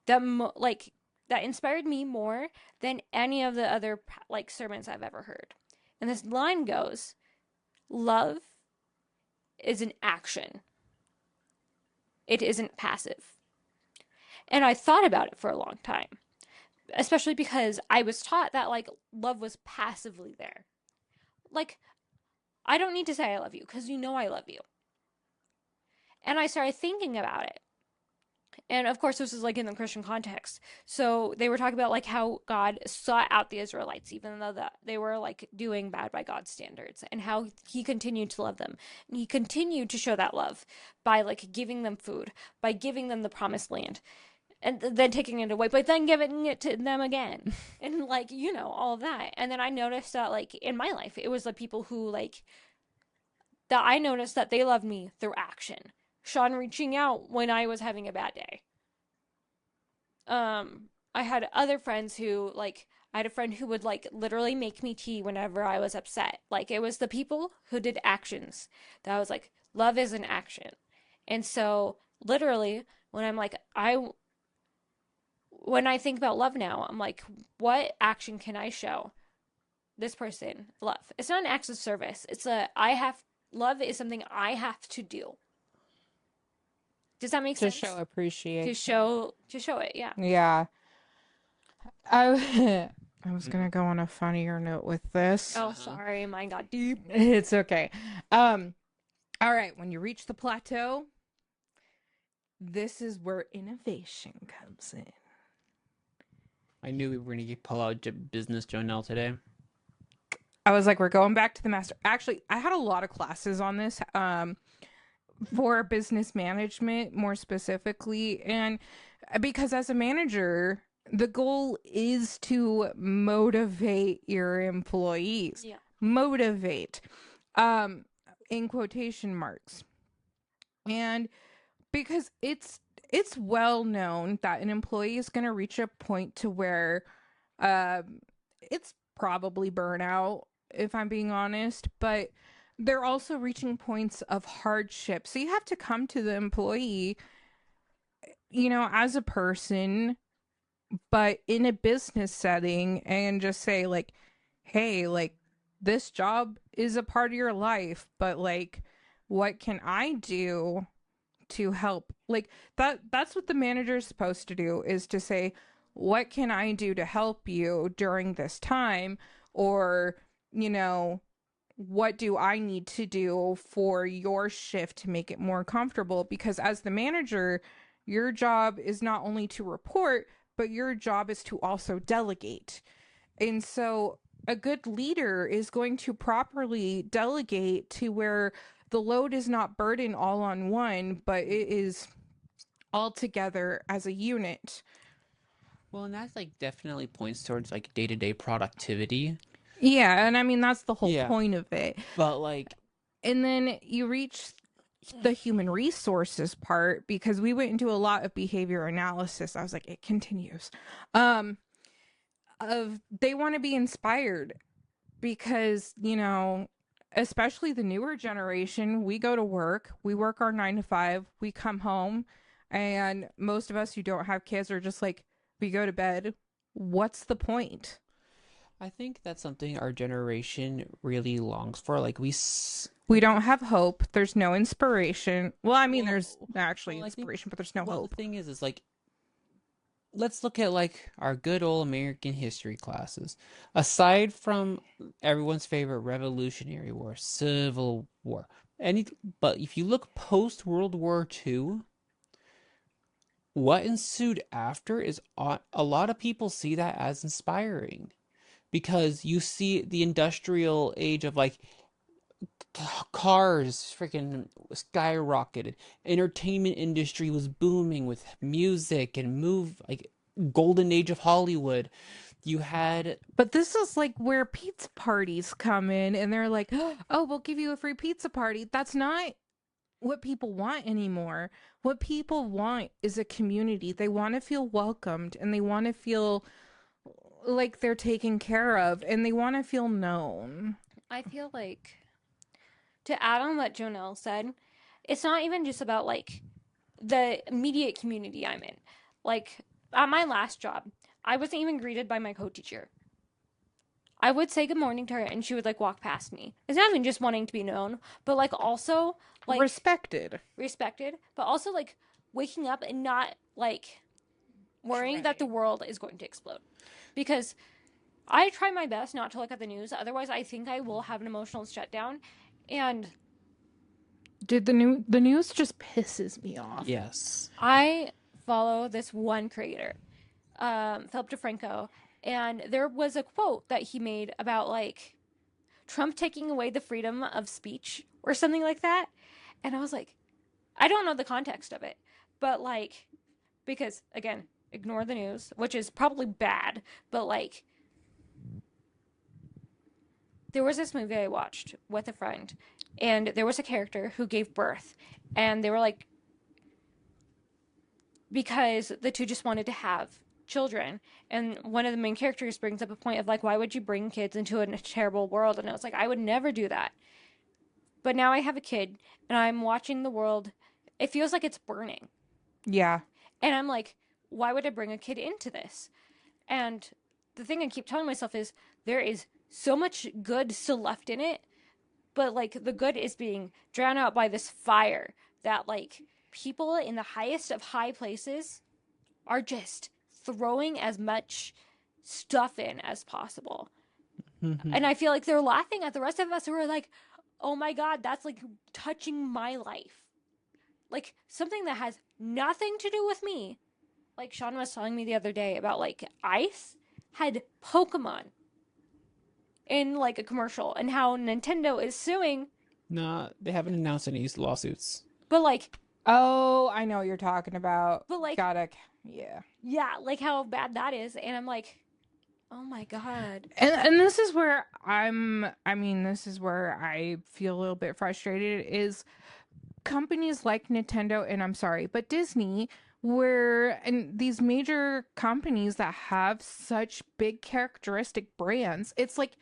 Speaker 4: that that inspired me more than any of the other like sermons I've ever heard. And this line goes, "Love is an action. It isn't passive." And I thought about it for a long time, especially because I was taught that like love was passively there. Like, I don't need to say I love you because you know I love you. And I started thinking about it. And of course, this is like in the Christian context. So they were talking about like how God sought out the Israelites, even though that they were like doing bad by God's standards, and how he continued to love them. And he continued to show that love by like giving them food, by giving them the promised land, and then taking it away, but then giving it to them again. And like, you know, all of that. And then I noticed that like in my life, it was the people who like, that I noticed that they loved me through action. Sean reaching out when I was having a bad day. I had other friends who like, I had a friend who would like literally make me tea whenever I was upset. Like it was the people who did actions that I was like, love is an action. And so literally when I'm like, when I think about love now, I'm like, what action can I show this person love? It's not an act of service. Love is something I have to do. Does that make
Speaker 3: To
Speaker 4: sense?
Speaker 3: show appreciation.
Speaker 4: To show it, yeah.
Speaker 3: Yeah. I was gonna go on a funnier note with this.
Speaker 4: Oh, sorry, mine got deep.
Speaker 3: It's okay. All right, when you reach the plateau, this is where innovation comes in.
Speaker 2: I knew we were going to pull out business Jonelle today.
Speaker 3: I was like, we're going back to the master. Actually, I had a lot of classes on this for business management, more specifically. And because as a manager, the goal is to motivate your employees.
Speaker 4: Yeah.
Speaker 3: Motivate, in quotation marks. And because it's well known that an employee is going to reach a point to where it's probably burnout, if I'm being honest, but they're also reaching points of hardship. So you have to come to the employee, you know, as a person, but in a business setting, and just say like, hey, like this job is a part of your life, but like, what can I do to help? Like that's what the manager is supposed to do, is to say, what can I do to help you during this time? Or, you know, what do I need to do for your shift to make it more comfortable? Because as the manager, your job is not only to report, but your job is to also delegate. And so a good leader is going to properly delegate to where the load is not burdened all on one, but it is all together as a unit.
Speaker 2: Well, and that's like definitely points towards like day-to-day productivity.
Speaker 3: Yeah, and I mean, that's the whole
Speaker 2: Yeah.
Speaker 3: point of it.
Speaker 2: But like,
Speaker 3: And then you reach the human resources part, because we went into a lot of behavior analysis. I was like, it continues. Of they want to be inspired, because, you know, especially the newer generation, we go to work, we work our 9 to 5, we come home, and most of us who don't have kids are just like, we go to bed. What's the point?
Speaker 2: I think that's something our generation really longs for. Like
Speaker 3: we don't have hope. There's no inspiration. Well, I mean, there's actually
Speaker 2: I think-
Speaker 3: inspiration, but there's no
Speaker 2: well,
Speaker 3: hope.
Speaker 2: the thing is like, let's look at like our good old American history classes. Aside from everyone's favorite Revolutionary War, Civil War, but if you look post World War II, what ensued after is a lot of people see that as inspiring, because you see the industrial age of like cars freaking skyrocketed, entertainment industry was booming with music and like golden age of Hollywood. You had,
Speaker 3: But this is like where pizza parties come in, and they're like, oh, we'll give you a free pizza party. That's not what people want anymore. What people want is a community. They want to feel welcomed, and they want to feel like they're taken care of, and they want to feel known.
Speaker 4: I feel like, to add on what Jonelle said, it's not even just about like the immediate community I'm in. Like at my last job, I wasn't even greeted by my co-teacher. I would say good morning to her, and she would like walk past me. It's not even just wanting to be known, but like also like
Speaker 3: respected,
Speaker 4: but also like waking up and not like worrying that the world is going to explode. Because I try my best not to look at the news, otherwise I think I will have an emotional shutdown. And
Speaker 3: dude, the news just pisses me off.
Speaker 2: yes,
Speaker 4: I follow this one creator, Philip DeFranco, and there was a quote that he made about like Trump taking away the freedom of speech or something like that. And I was like, I don't know the context of it, but like, because again, ignore the news, which is probably bad, but like, there was this movie I watched with a friend, and there was a character who gave birth, and they were like, because the two just wanted to have children. And one of the main characters brings up a point of like, why would you bring kids into a terrible world? And I was like, I would never do that. But now I have a kid and I'm watching the world. It feels like it's burning.
Speaker 3: Yeah.
Speaker 4: And I'm like, why would I bring a kid into this? And the thing I keep telling myself is there is so much good still left in it, but like the good is being drowned out by this fire that like people in the highest of high places are just throwing as much stuff in as possible. And I feel like they're laughing at the rest of us who are like, oh my God, that's like touching my life. Like something that has nothing to do with me. Like Sean was telling me the other day about like Ice had Pokemon in like a commercial and how Nintendo is suing.
Speaker 2: No, they haven't announced any lawsuits.
Speaker 4: But like,
Speaker 3: Oh, I know what you're talking about.
Speaker 4: but like,
Speaker 3: Yeah.
Speaker 4: yeah, like how bad that is. And I'm like, oh my God.
Speaker 3: And this is where this is where I feel a little bit frustrated is companies like Nintendo and I'm sorry, but Disney, and these major companies that have such big characteristic brands, it's like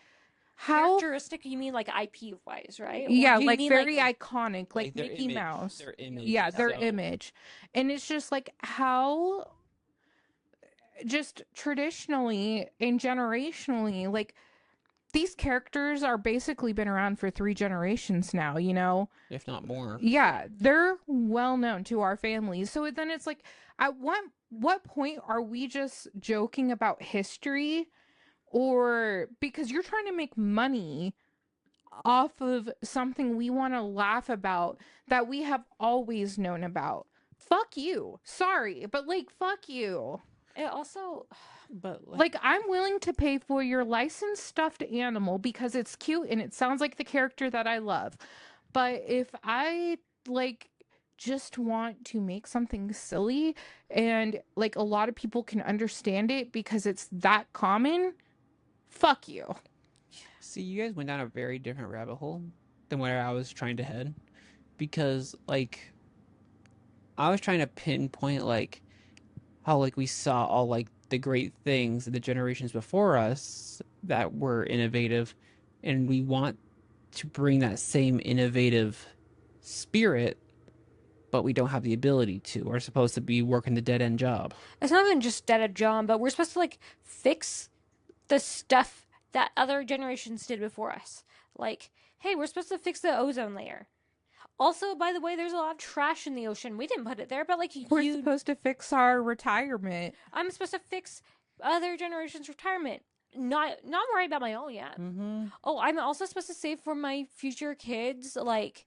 Speaker 3: how
Speaker 4: Characteristic, you mean like IP wise, right? Or
Speaker 3: yeah,
Speaker 4: do you
Speaker 3: like
Speaker 4: mean,
Speaker 3: very iconic, like
Speaker 2: their
Speaker 3: Mickey
Speaker 2: image,
Speaker 3: Mouse.
Speaker 2: their image.
Speaker 3: Yeah, their
Speaker 2: So-
Speaker 3: image. And it's just like how just traditionally and generationally, like these characters are basically been around for 3 generations now, you know?
Speaker 2: if not more.
Speaker 3: Yeah, they're well known to our families. So then it's like, at what point are we just joking about history? Or because you're trying to make money off of something we want to laugh about that we have always known about. Fuck you. Sorry, but like, fuck you.
Speaker 4: it also,
Speaker 2: But
Speaker 3: Like, I'm willing to pay for your licensed stuffed animal because it's cute and it sounds like the character that I love. But if I like just want to make something silly and like a lot of people can understand it because it's that common, fuck you.
Speaker 2: see, you guys went down a very different rabbit hole than where I was trying to head, because like I was trying to pinpoint like how like we saw all like the great things in the generations before us that were innovative, and we want to bring that same innovative spirit, but we don't have the ability to. We're supposed to be working the dead end job.
Speaker 4: it's not even just dead of John, but we're supposed to like fix the stuff that other generations did before us. Like, hey, we're supposed to fix the ozone layer. Also, by the way, there's a lot of trash in the ocean. We didn't put it there, but like
Speaker 3: We're supposed to fix our retirement.
Speaker 4: I'm supposed to fix other generations' retirement. Not worry about my own yet.
Speaker 2: Mm-hmm.
Speaker 4: Oh, I'm also supposed to save for my future kids, like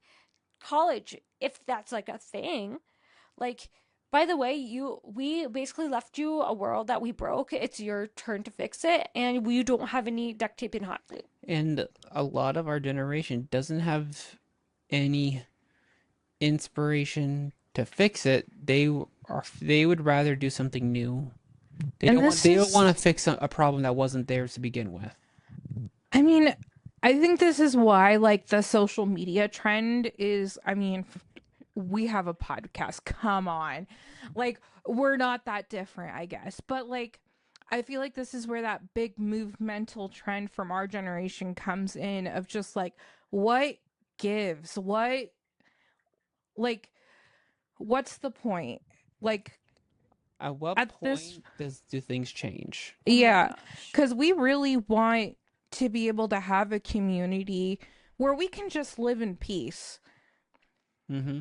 Speaker 4: college, if that's like a thing. Like, by the way, we basically left you a world that we broke. It's your turn to fix it, and we don't have any duct tape and hot glue.
Speaker 2: And a lot of our generation doesn't have any inspiration to fix it. They would rather do something new. They
Speaker 3: And
Speaker 2: don't want to fix a problem that wasn't theirs to begin with.
Speaker 3: I mean, I think this is why, like, the social media trend is, I mean, we have a podcast. Come on. Like, we're not that different, I guess. But, like, I feel like this is where that big movemental trend from our generation comes in of just, like, what gives? What's the point? Like,
Speaker 2: At what
Speaker 3: At
Speaker 2: point do things change?
Speaker 3: yeah, because we really want to be able to have a community where we can just live in peace.
Speaker 2: Mm-hmm.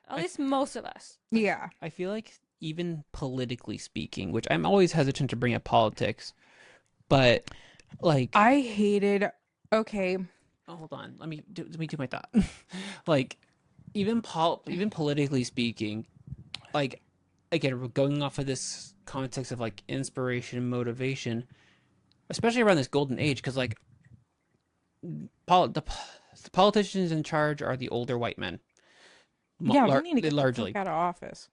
Speaker 4: At least most of us.
Speaker 3: Yeah.
Speaker 2: I feel like even politically speaking, which I'm always hesitant to bring up politics, but like
Speaker 3: I hated, okay.
Speaker 2: oh, hold on, let me do my thought. Like even politically speaking, like again, we're going off of this context of like inspiration and motivation, especially around this golden age, because like the politicians in charge are the older white men.
Speaker 3: Yeah, we need to get the
Speaker 2: Largely.
Speaker 3: fuck out of office.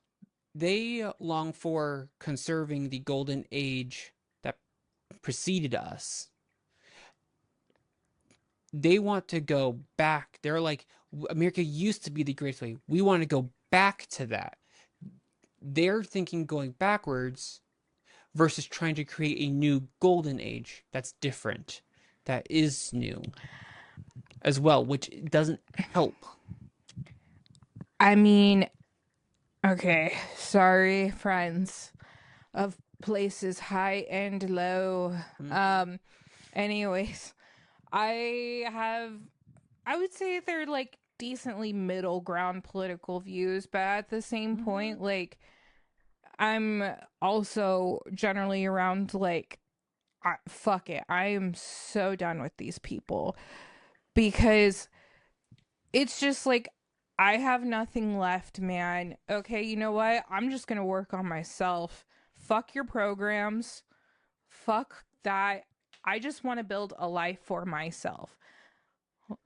Speaker 2: They long for conserving the golden age that preceded us. They want to go back. They're like, America used to be the greatest way. We want to go back to that. They're thinking going backwards versus trying to create a new golden age that's different, that is new as well, which doesn't help.
Speaker 3: I mean, okay, sorry, friends of places high and low. Anyways, I would say they're like decently middle ground political views, but at the same point, like, I'm also generally around like, fuck it, I am so done with these people, because it's just like, I have nothing left, man. Okay, you know what? I'm just gonna work on myself. Fuck your programs. Fuck that. I just want to build a life for myself.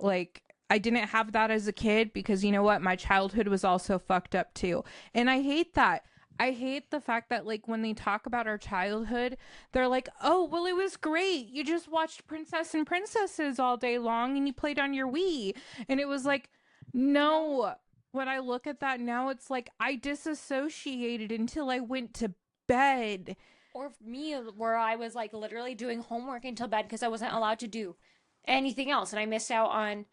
Speaker 3: Like, I didn't have that as a kid because, you know what? My childhood was also fucked up too. And I hate that. I hate the fact that, like, when they talk about our childhood, they're like, oh, well, it was great. You just watched Princess and Princesses all day long and you played on your Wii. And it was like, no. When I look at that now, it's like I disassociated until I went to bed.
Speaker 4: Or me, where I was like literally doing homework until bed because I wasn't allowed to do anything else, and I missed out on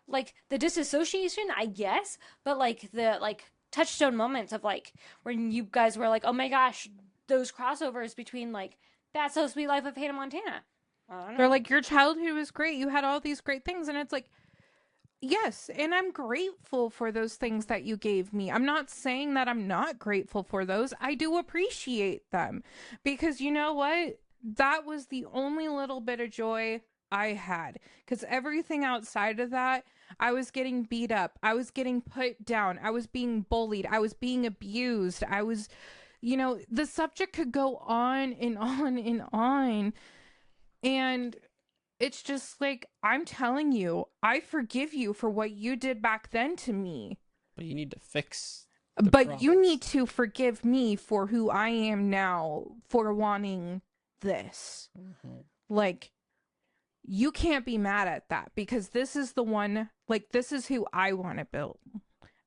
Speaker 4: like the disassociation, I guess, but like the like touchstone moments of like when you guys were like, oh my gosh, those crossovers between like That's So Sweet Life of Hannah Montana.
Speaker 3: They're like, your childhood was great. You had all these great things, and it's like, yes, and I'm grateful for those things that you gave me. I'm not saying that I'm not grateful for those. I do appreciate them because you know what? That was the only little bit of joy I had, because everything outside of that, I was getting beat up. I was getting put down. I was being bullied. I was being abused. I was, the subject could go on and on and on. And it's just like, I'm telling you, I forgive you for what you did back then to me.
Speaker 2: But you need to fix
Speaker 3: But you need to forgive me for who I am now, for wanting this. Like, you can't be mad at that, because this is the one, like, this is who I want to build.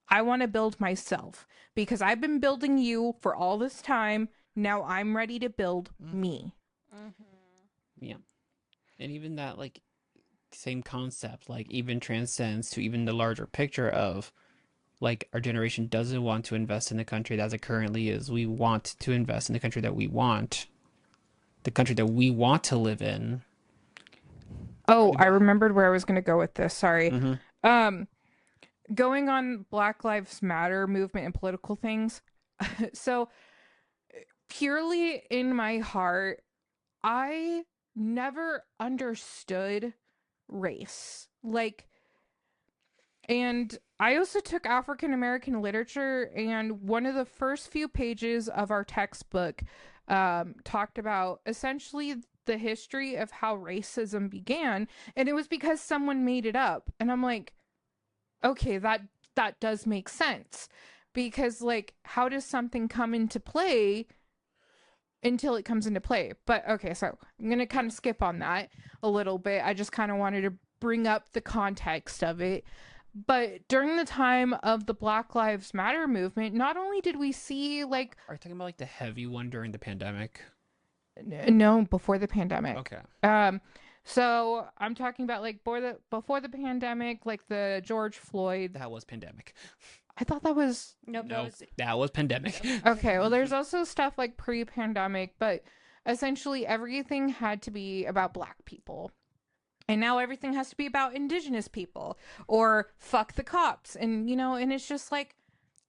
Speaker 3: I want to build myself, because I've been building you for all this time. Now I'm ready to build me.
Speaker 2: Yeah. And even that, like, same concept, like, even transcends to even the larger picture of, like, our generation doesn't want to invest in the country as it currently is. We want to invest in the country that we want. The country that we want to live in.
Speaker 3: Oh, I remembered where I was going to go with this. Sorry. Going on Black Lives Matter movement and political things. So, purely in my heart, I never understood race. Like, and I also took African American literature, and one of the first few pages of our textbook talked about essentially the history of how racism began, and it was because someone made it up. And I'm like, okay, that does make sense, because like, how does something come into play until it comes into play? But okay, so I'm gonna kind of skip on that a little bit. I just kind of wanted to bring up the context of it. But during the time of the Black Lives Matter movement, not only did we see like,
Speaker 2: are you talking about like the heavy one during the pandemic?
Speaker 3: No, before the pandemic.
Speaker 2: Okay.
Speaker 3: So I'm talking about like before the pandemic, like the George Floyd.
Speaker 2: That was pandemic.
Speaker 3: I thought that was...
Speaker 4: Nope,
Speaker 2: that was pandemic.
Speaker 3: Okay, well, there's also stuff like pre-pandemic, but essentially everything had to be about Black people. And now everything has to be about Indigenous people, or fuck the cops. And, and it's just like,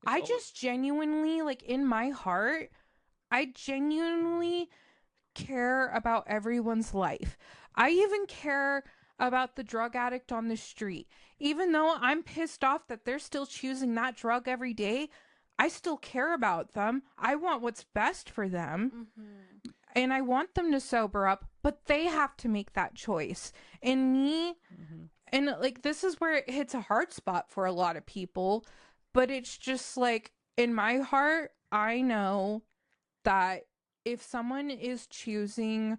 Speaker 3: I just genuinely, like, in my heart, I genuinely care about everyone's life. I even care about the drug addict on the street. Even though I'm pissed off that they're still choosing that drug every day, I still care about them. I want what's best for them.
Speaker 4: Mm-hmm.
Speaker 3: And I want them to sober up, but they have to make that choice. And me, and like, this is where it hits a hard spot for a lot of people. But it's just like, in my heart, I know that if someone is choosing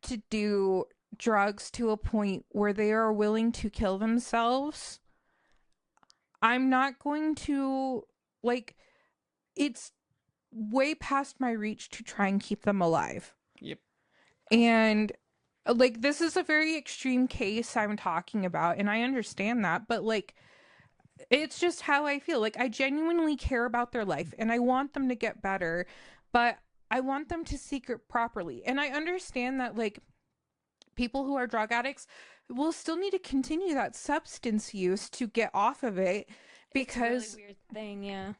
Speaker 3: to do drugs to a point where they are willing to kill themselves, I'm not going to, like, it's way past my reach to try and keep them alive.
Speaker 2: Yep.
Speaker 3: And like, this is a very extreme case I'm talking about, and I understand that, but like, it's just how I feel. Like, I genuinely care about their life and I want them to get better, but I want them to seek it properly. And I understand that, like, people who are drug addicts will still need to continue that substance use to get off of it, because
Speaker 4: it's a really weird thing, yeah.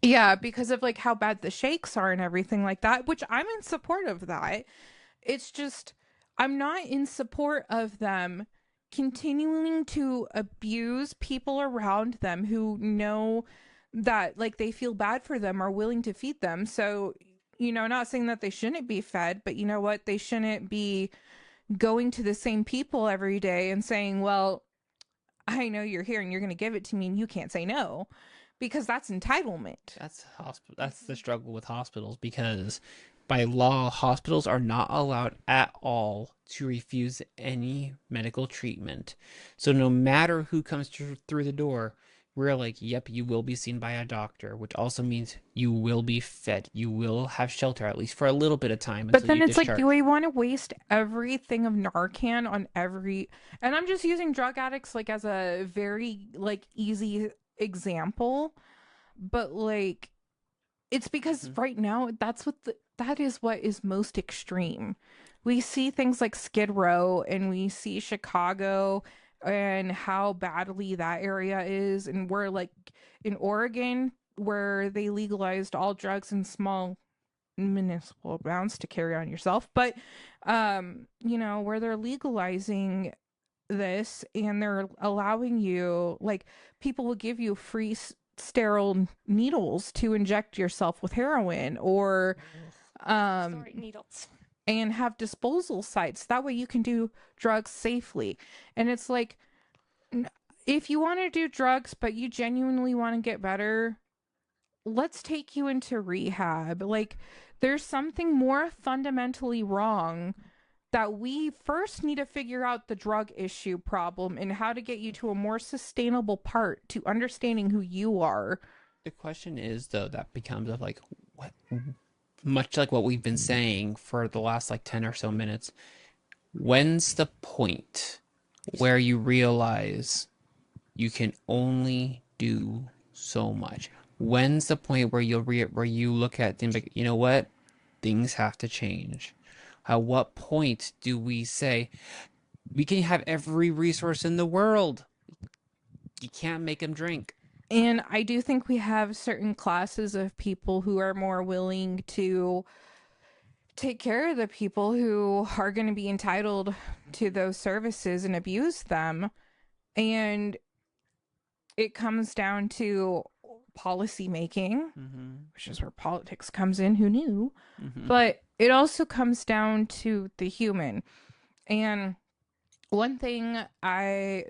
Speaker 3: Yeah, because of like how bad the shakes are and everything like that, which I'm in support of that. It's just, I'm not in support of them continuing to abuse people around them who know that, like, they feel bad for them, are willing to feed them. So, not saying that they shouldn't be fed, but you know what? They shouldn't be going to the same people every day and saying, well, I know you're here and you're going to give it to me and you can't say no, because that's entitlement.
Speaker 2: That's the struggle with hospitals, because by law, hospitals are not allowed at all to refuse any medical treatment. So no matter who comes through the door, we're like, yep, you will be seen by a doctor, which also means you will be fed. You will have shelter, at least for a little bit of time.
Speaker 3: But then
Speaker 2: you
Speaker 3: it's like,
Speaker 2: discharge.
Speaker 3: do we want to waste everything of Narcan on and I'm just using drug addicts like as a very like easy example, but like, it's because right now that is what is most extreme. We see things like Skid Row and we see Chicago and how badly that area is, and we're like in Oregon where they legalized all drugs in small municipal amounts to carry on yourself, but where they're legalizing this and they're allowing you, like, people will give you free sterile needles to inject yourself with heroin, or
Speaker 4: Sorry, needles.
Speaker 3: and have disposal sites that way you can do drugs safely. And it's like, if you want to do drugs but you genuinely want to get better, let's take you into rehab. Like, there's something more fundamentally wrong that we first need to figure out the drug issue problem and how to get you to a more sustainable part to understanding who you are.
Speaker 2: The question is, though, that becomes of like, what, much like what we've been saying for the last like 10 or so minutes, when's the point where you realize you can only do so much? When's the point where where you look at things like, you know what, things have to change? At what point do we say we can have every resource in the world, you can't make them drink?
Speaker 3: And I do think we have certain classes of people who are more willing to take care of the people who are going to be entitled to those services and abuse them. And it comes down to policy making, which is where politics comes in. Who knew? But it also comes down to the human. And one thing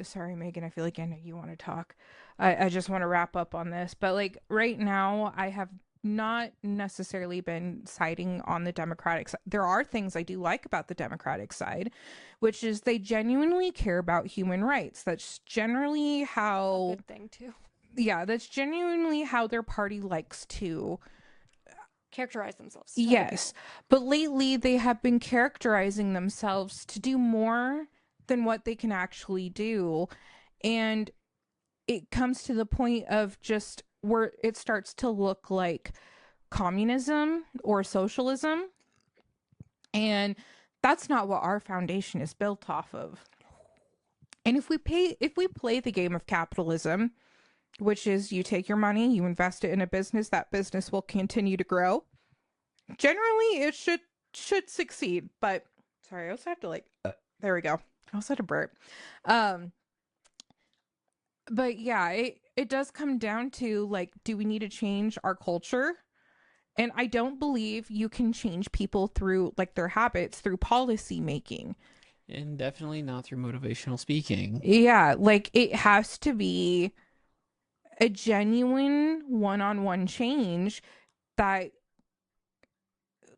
Speaker 3: sorry, Megan, I feel like I know you want to talk. I just want to wrap up on this. But like, right now, I have not necessarily been siding on the Democratic side. There are things I do like about the Democratic side, which is they genuinely care about human rights. That's generally how...
Speaker 4: Good thing, too.
Speaker 3: Yeah, that's genuinely how their party likes to
Speaker 4: characterize themselves.
Speaker 3: Yes. But lately they have been characterizing themselves to do more than what they can actually do. And it comes to the point of just where it starts to look like communism or socialism. And that's not what our foundation is built off of. And if we play the game of capitalism, which is you take your money, you invest it in a business, that business will continue to grow. Generally, it should succeed. But sorry, I also have to there we go. I also had to burp. But yeah, it does come down to, like, do we need to change our culture? And I don't believe you can change people through, like, their habits, through policy making.
Speaker 2: And definitely not through motivational speaking.
Speaker 3: Yeah, like, it has to be a genuine one-on-one change that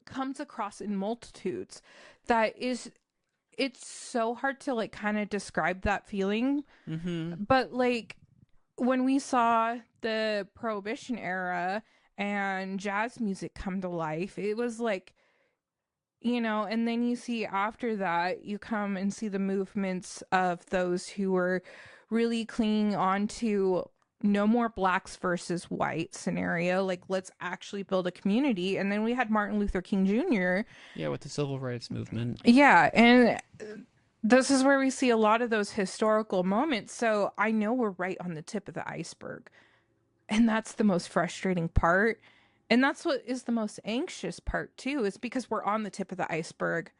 Speaker 3: comes across in multitudes. That is, it's so hard to, like, kind of describe that feeling. But, like, when we saw the Prohibition era and jazz music come to life, it was like, you know, and then you see after that, you come and see the movements of those who were really clinging on to no more blacks versus white scenario. Like, let's actually build a community. And then we had Martin Luther King Jr.
Speaker 2: Yeah, with the civil rights movement.
Speaker 3: Yeah, and this is where we see a lot of those historical moments. So I know we're right on the tip of the iceberg. And that's the most frustrating part. And that's what is the most anxious part too, is because we're on the tip of the iceberg.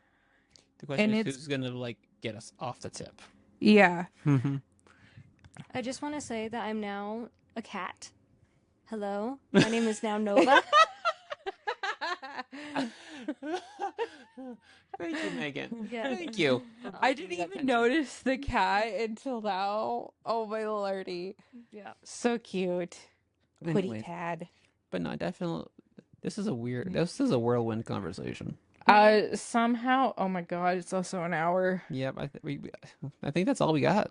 Speaker 2: The question is who's gonna like get us off the tip.
Speaker 3: Yeah.
Speaker 4: I just want to say that I'm now a cat. Hello, my name is now Nova.
Speaker 2: Thank you, Megan.
Speaker 4: Yeah.
Speaker 2: Thank you.
Speaker 3: I didn't even notice the cat until now. Oh my lordy.
Speaker 4: Yeah.
Speaker 3: So cute. Pretty
Speaker 2: Anyways,
Speaker 3: tad.
Speaker 2: but no, definitely. This is a whirlwind conversation.
Speaker 3: Somehow, oh my god, it's also an hour.
Speaker 2: Yep, I think that's all we got.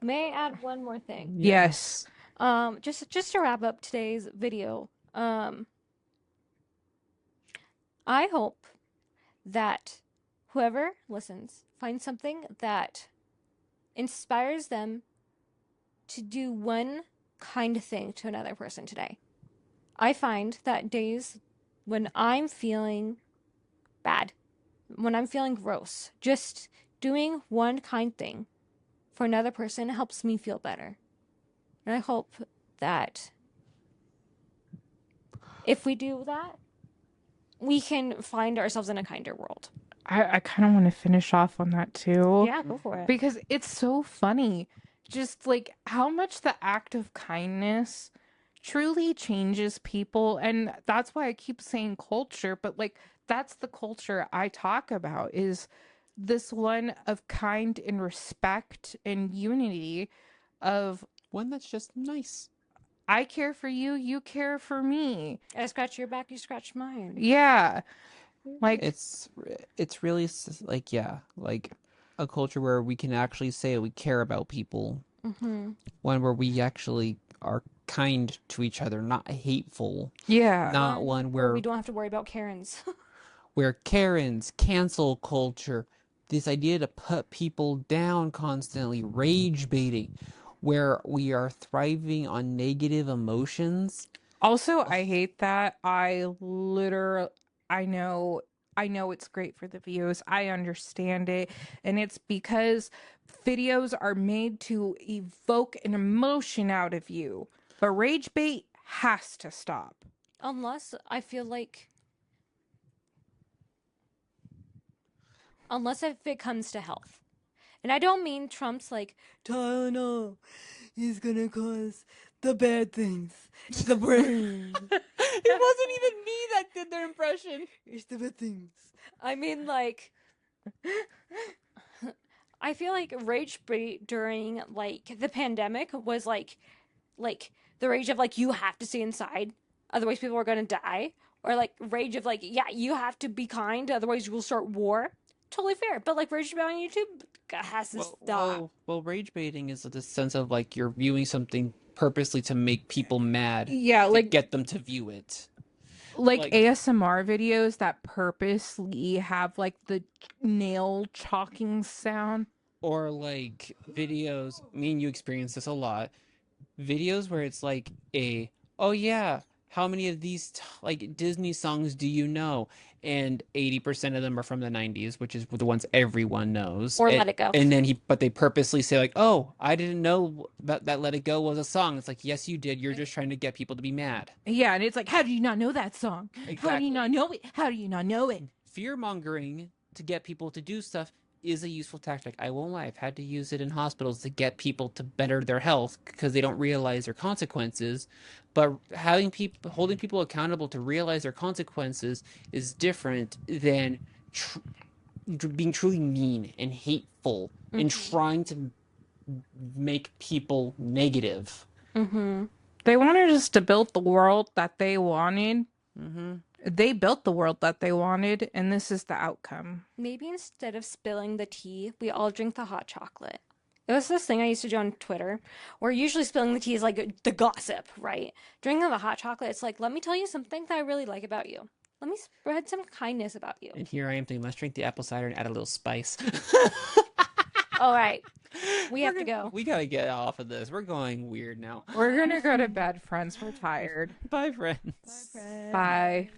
Speaker 4: May I add one more thing?
Speaker 3: Yes.
Speaker 4: Just to wrap up today's video. I hope that whoever listens finds something that inspires them to do one kind thing to another person today. I find that days when I'm feeling bad, when I'm feeling gross, just doing one kind thing for another person helps me feel better. And I hope that if we do that, we can find ourselves in a kinder world.
Speaker 3: I kind of want to finish off on that too.
Speaker 4: Yeah, go for it.
Speaker 3: Because it's so funny. Just like how much the act of kindness truly changes people. And that's why I keep saying culture, but like that's the culture I talk about, is this one of kind and respect and unity, of
Speaker 2: One that's just nice.
Speaker 3: I care for you, you care for me.
Speaker 4: I scratch your back, you scratch mine.
Speaker 3: Yeah. Like
Speaker 2: It's really like, yeah, like a culture where we can actually say we care about people. One where we actually are kind to each other, not hateful.
Speaker 3: yeah.
Speaker 2: Not one where
Speaker 4: we don't have to worry about Karens.
Speaker 2: where Karens, cancel culture, this idea to put people down constantly, rage baiting, where we are thriving on negative emotions.
Speaker 3: Also, I hate that. I know it's great for the views. I understand it. And it's because videos are made to evoke an emotion out of you. But rage bait has to stop.
Speaker 4: Unless I feel like... Unless if it comes to health. And I don't mean Trump's like, Tylenol is gonna cause the bad things. The brain.
Speaker 2: It wasn't even me that did their impression.
Speaker 4: It's the bad things. I mean, like... I feel like rage bait during, like, the pandemic was, like the rage of, like, you have to stay inside, otherwise people are gonna die. Or, like, rage of, like, yeah, you have to be kind, otherwise you will start war. Totally fair. But, like, rage bait on YouTube has to stop.
Speaker 2: Well, rage baiting is the sense of, like, you're viewing something purposely to make people mad.
Speaker 3: Yeah,
Speaker 2: to
Speaker 3: like
Speaker 2: get them to view it.
Speaker 3: Like ASMR videos that purposely have like the nail chalking sound.
Speaker 2: Or like videos, me and you experience this a lot, videos where it's like oh yeah, how many of these like Disney songs do you know? And 80% of them are from the 90s, which is the ones everyone knows.
Speaker 4: Or Let It Go.
Speaker 2: And then but they purposely say like, oh, I didn't know that Let It Go was a song. It's like, yes, you did. You're just trying to get people to be mad.
Speaker 3: Yeah, and it's like, how do you not know that song?
Speaker 2: Exactly.
Speaker 3: How do you not know it? How do you not know it?
Speaker 2: Fear mongering to get people to do stuff is a useful tactic. I won't lie. I've had to use it in hospitals to get people to better their health because they don't realize their consequences. But holding people accountable to realize their consequences is different than being truly mean and hateful and trying to make people negative.
Speaker 3: They wanted us to build the world that they wanted. They built the world that they wanted, and this is the outcome.
Speaker 4: Maybe instead of spilling the tea, we all drink the hot chocolate. It was this thing I used to do on Twitter, where usually spilling the tea is like the gossip, right? Drinking the hot chocolate, it's like, let me tell you something that I really like about you. Let me spread some kindness about you.
Speaker 2: And here I am thinking, let's drink the apple cider and add a little spice.
Speaker 4: All right. We have to go.
Speaker 2: We gotta get off of this. We're going weird now.
Speaker 3: We're going to go to bed, friends. We're tired.
Speaker 2: Bye, friends.
Speaker 3: Bye.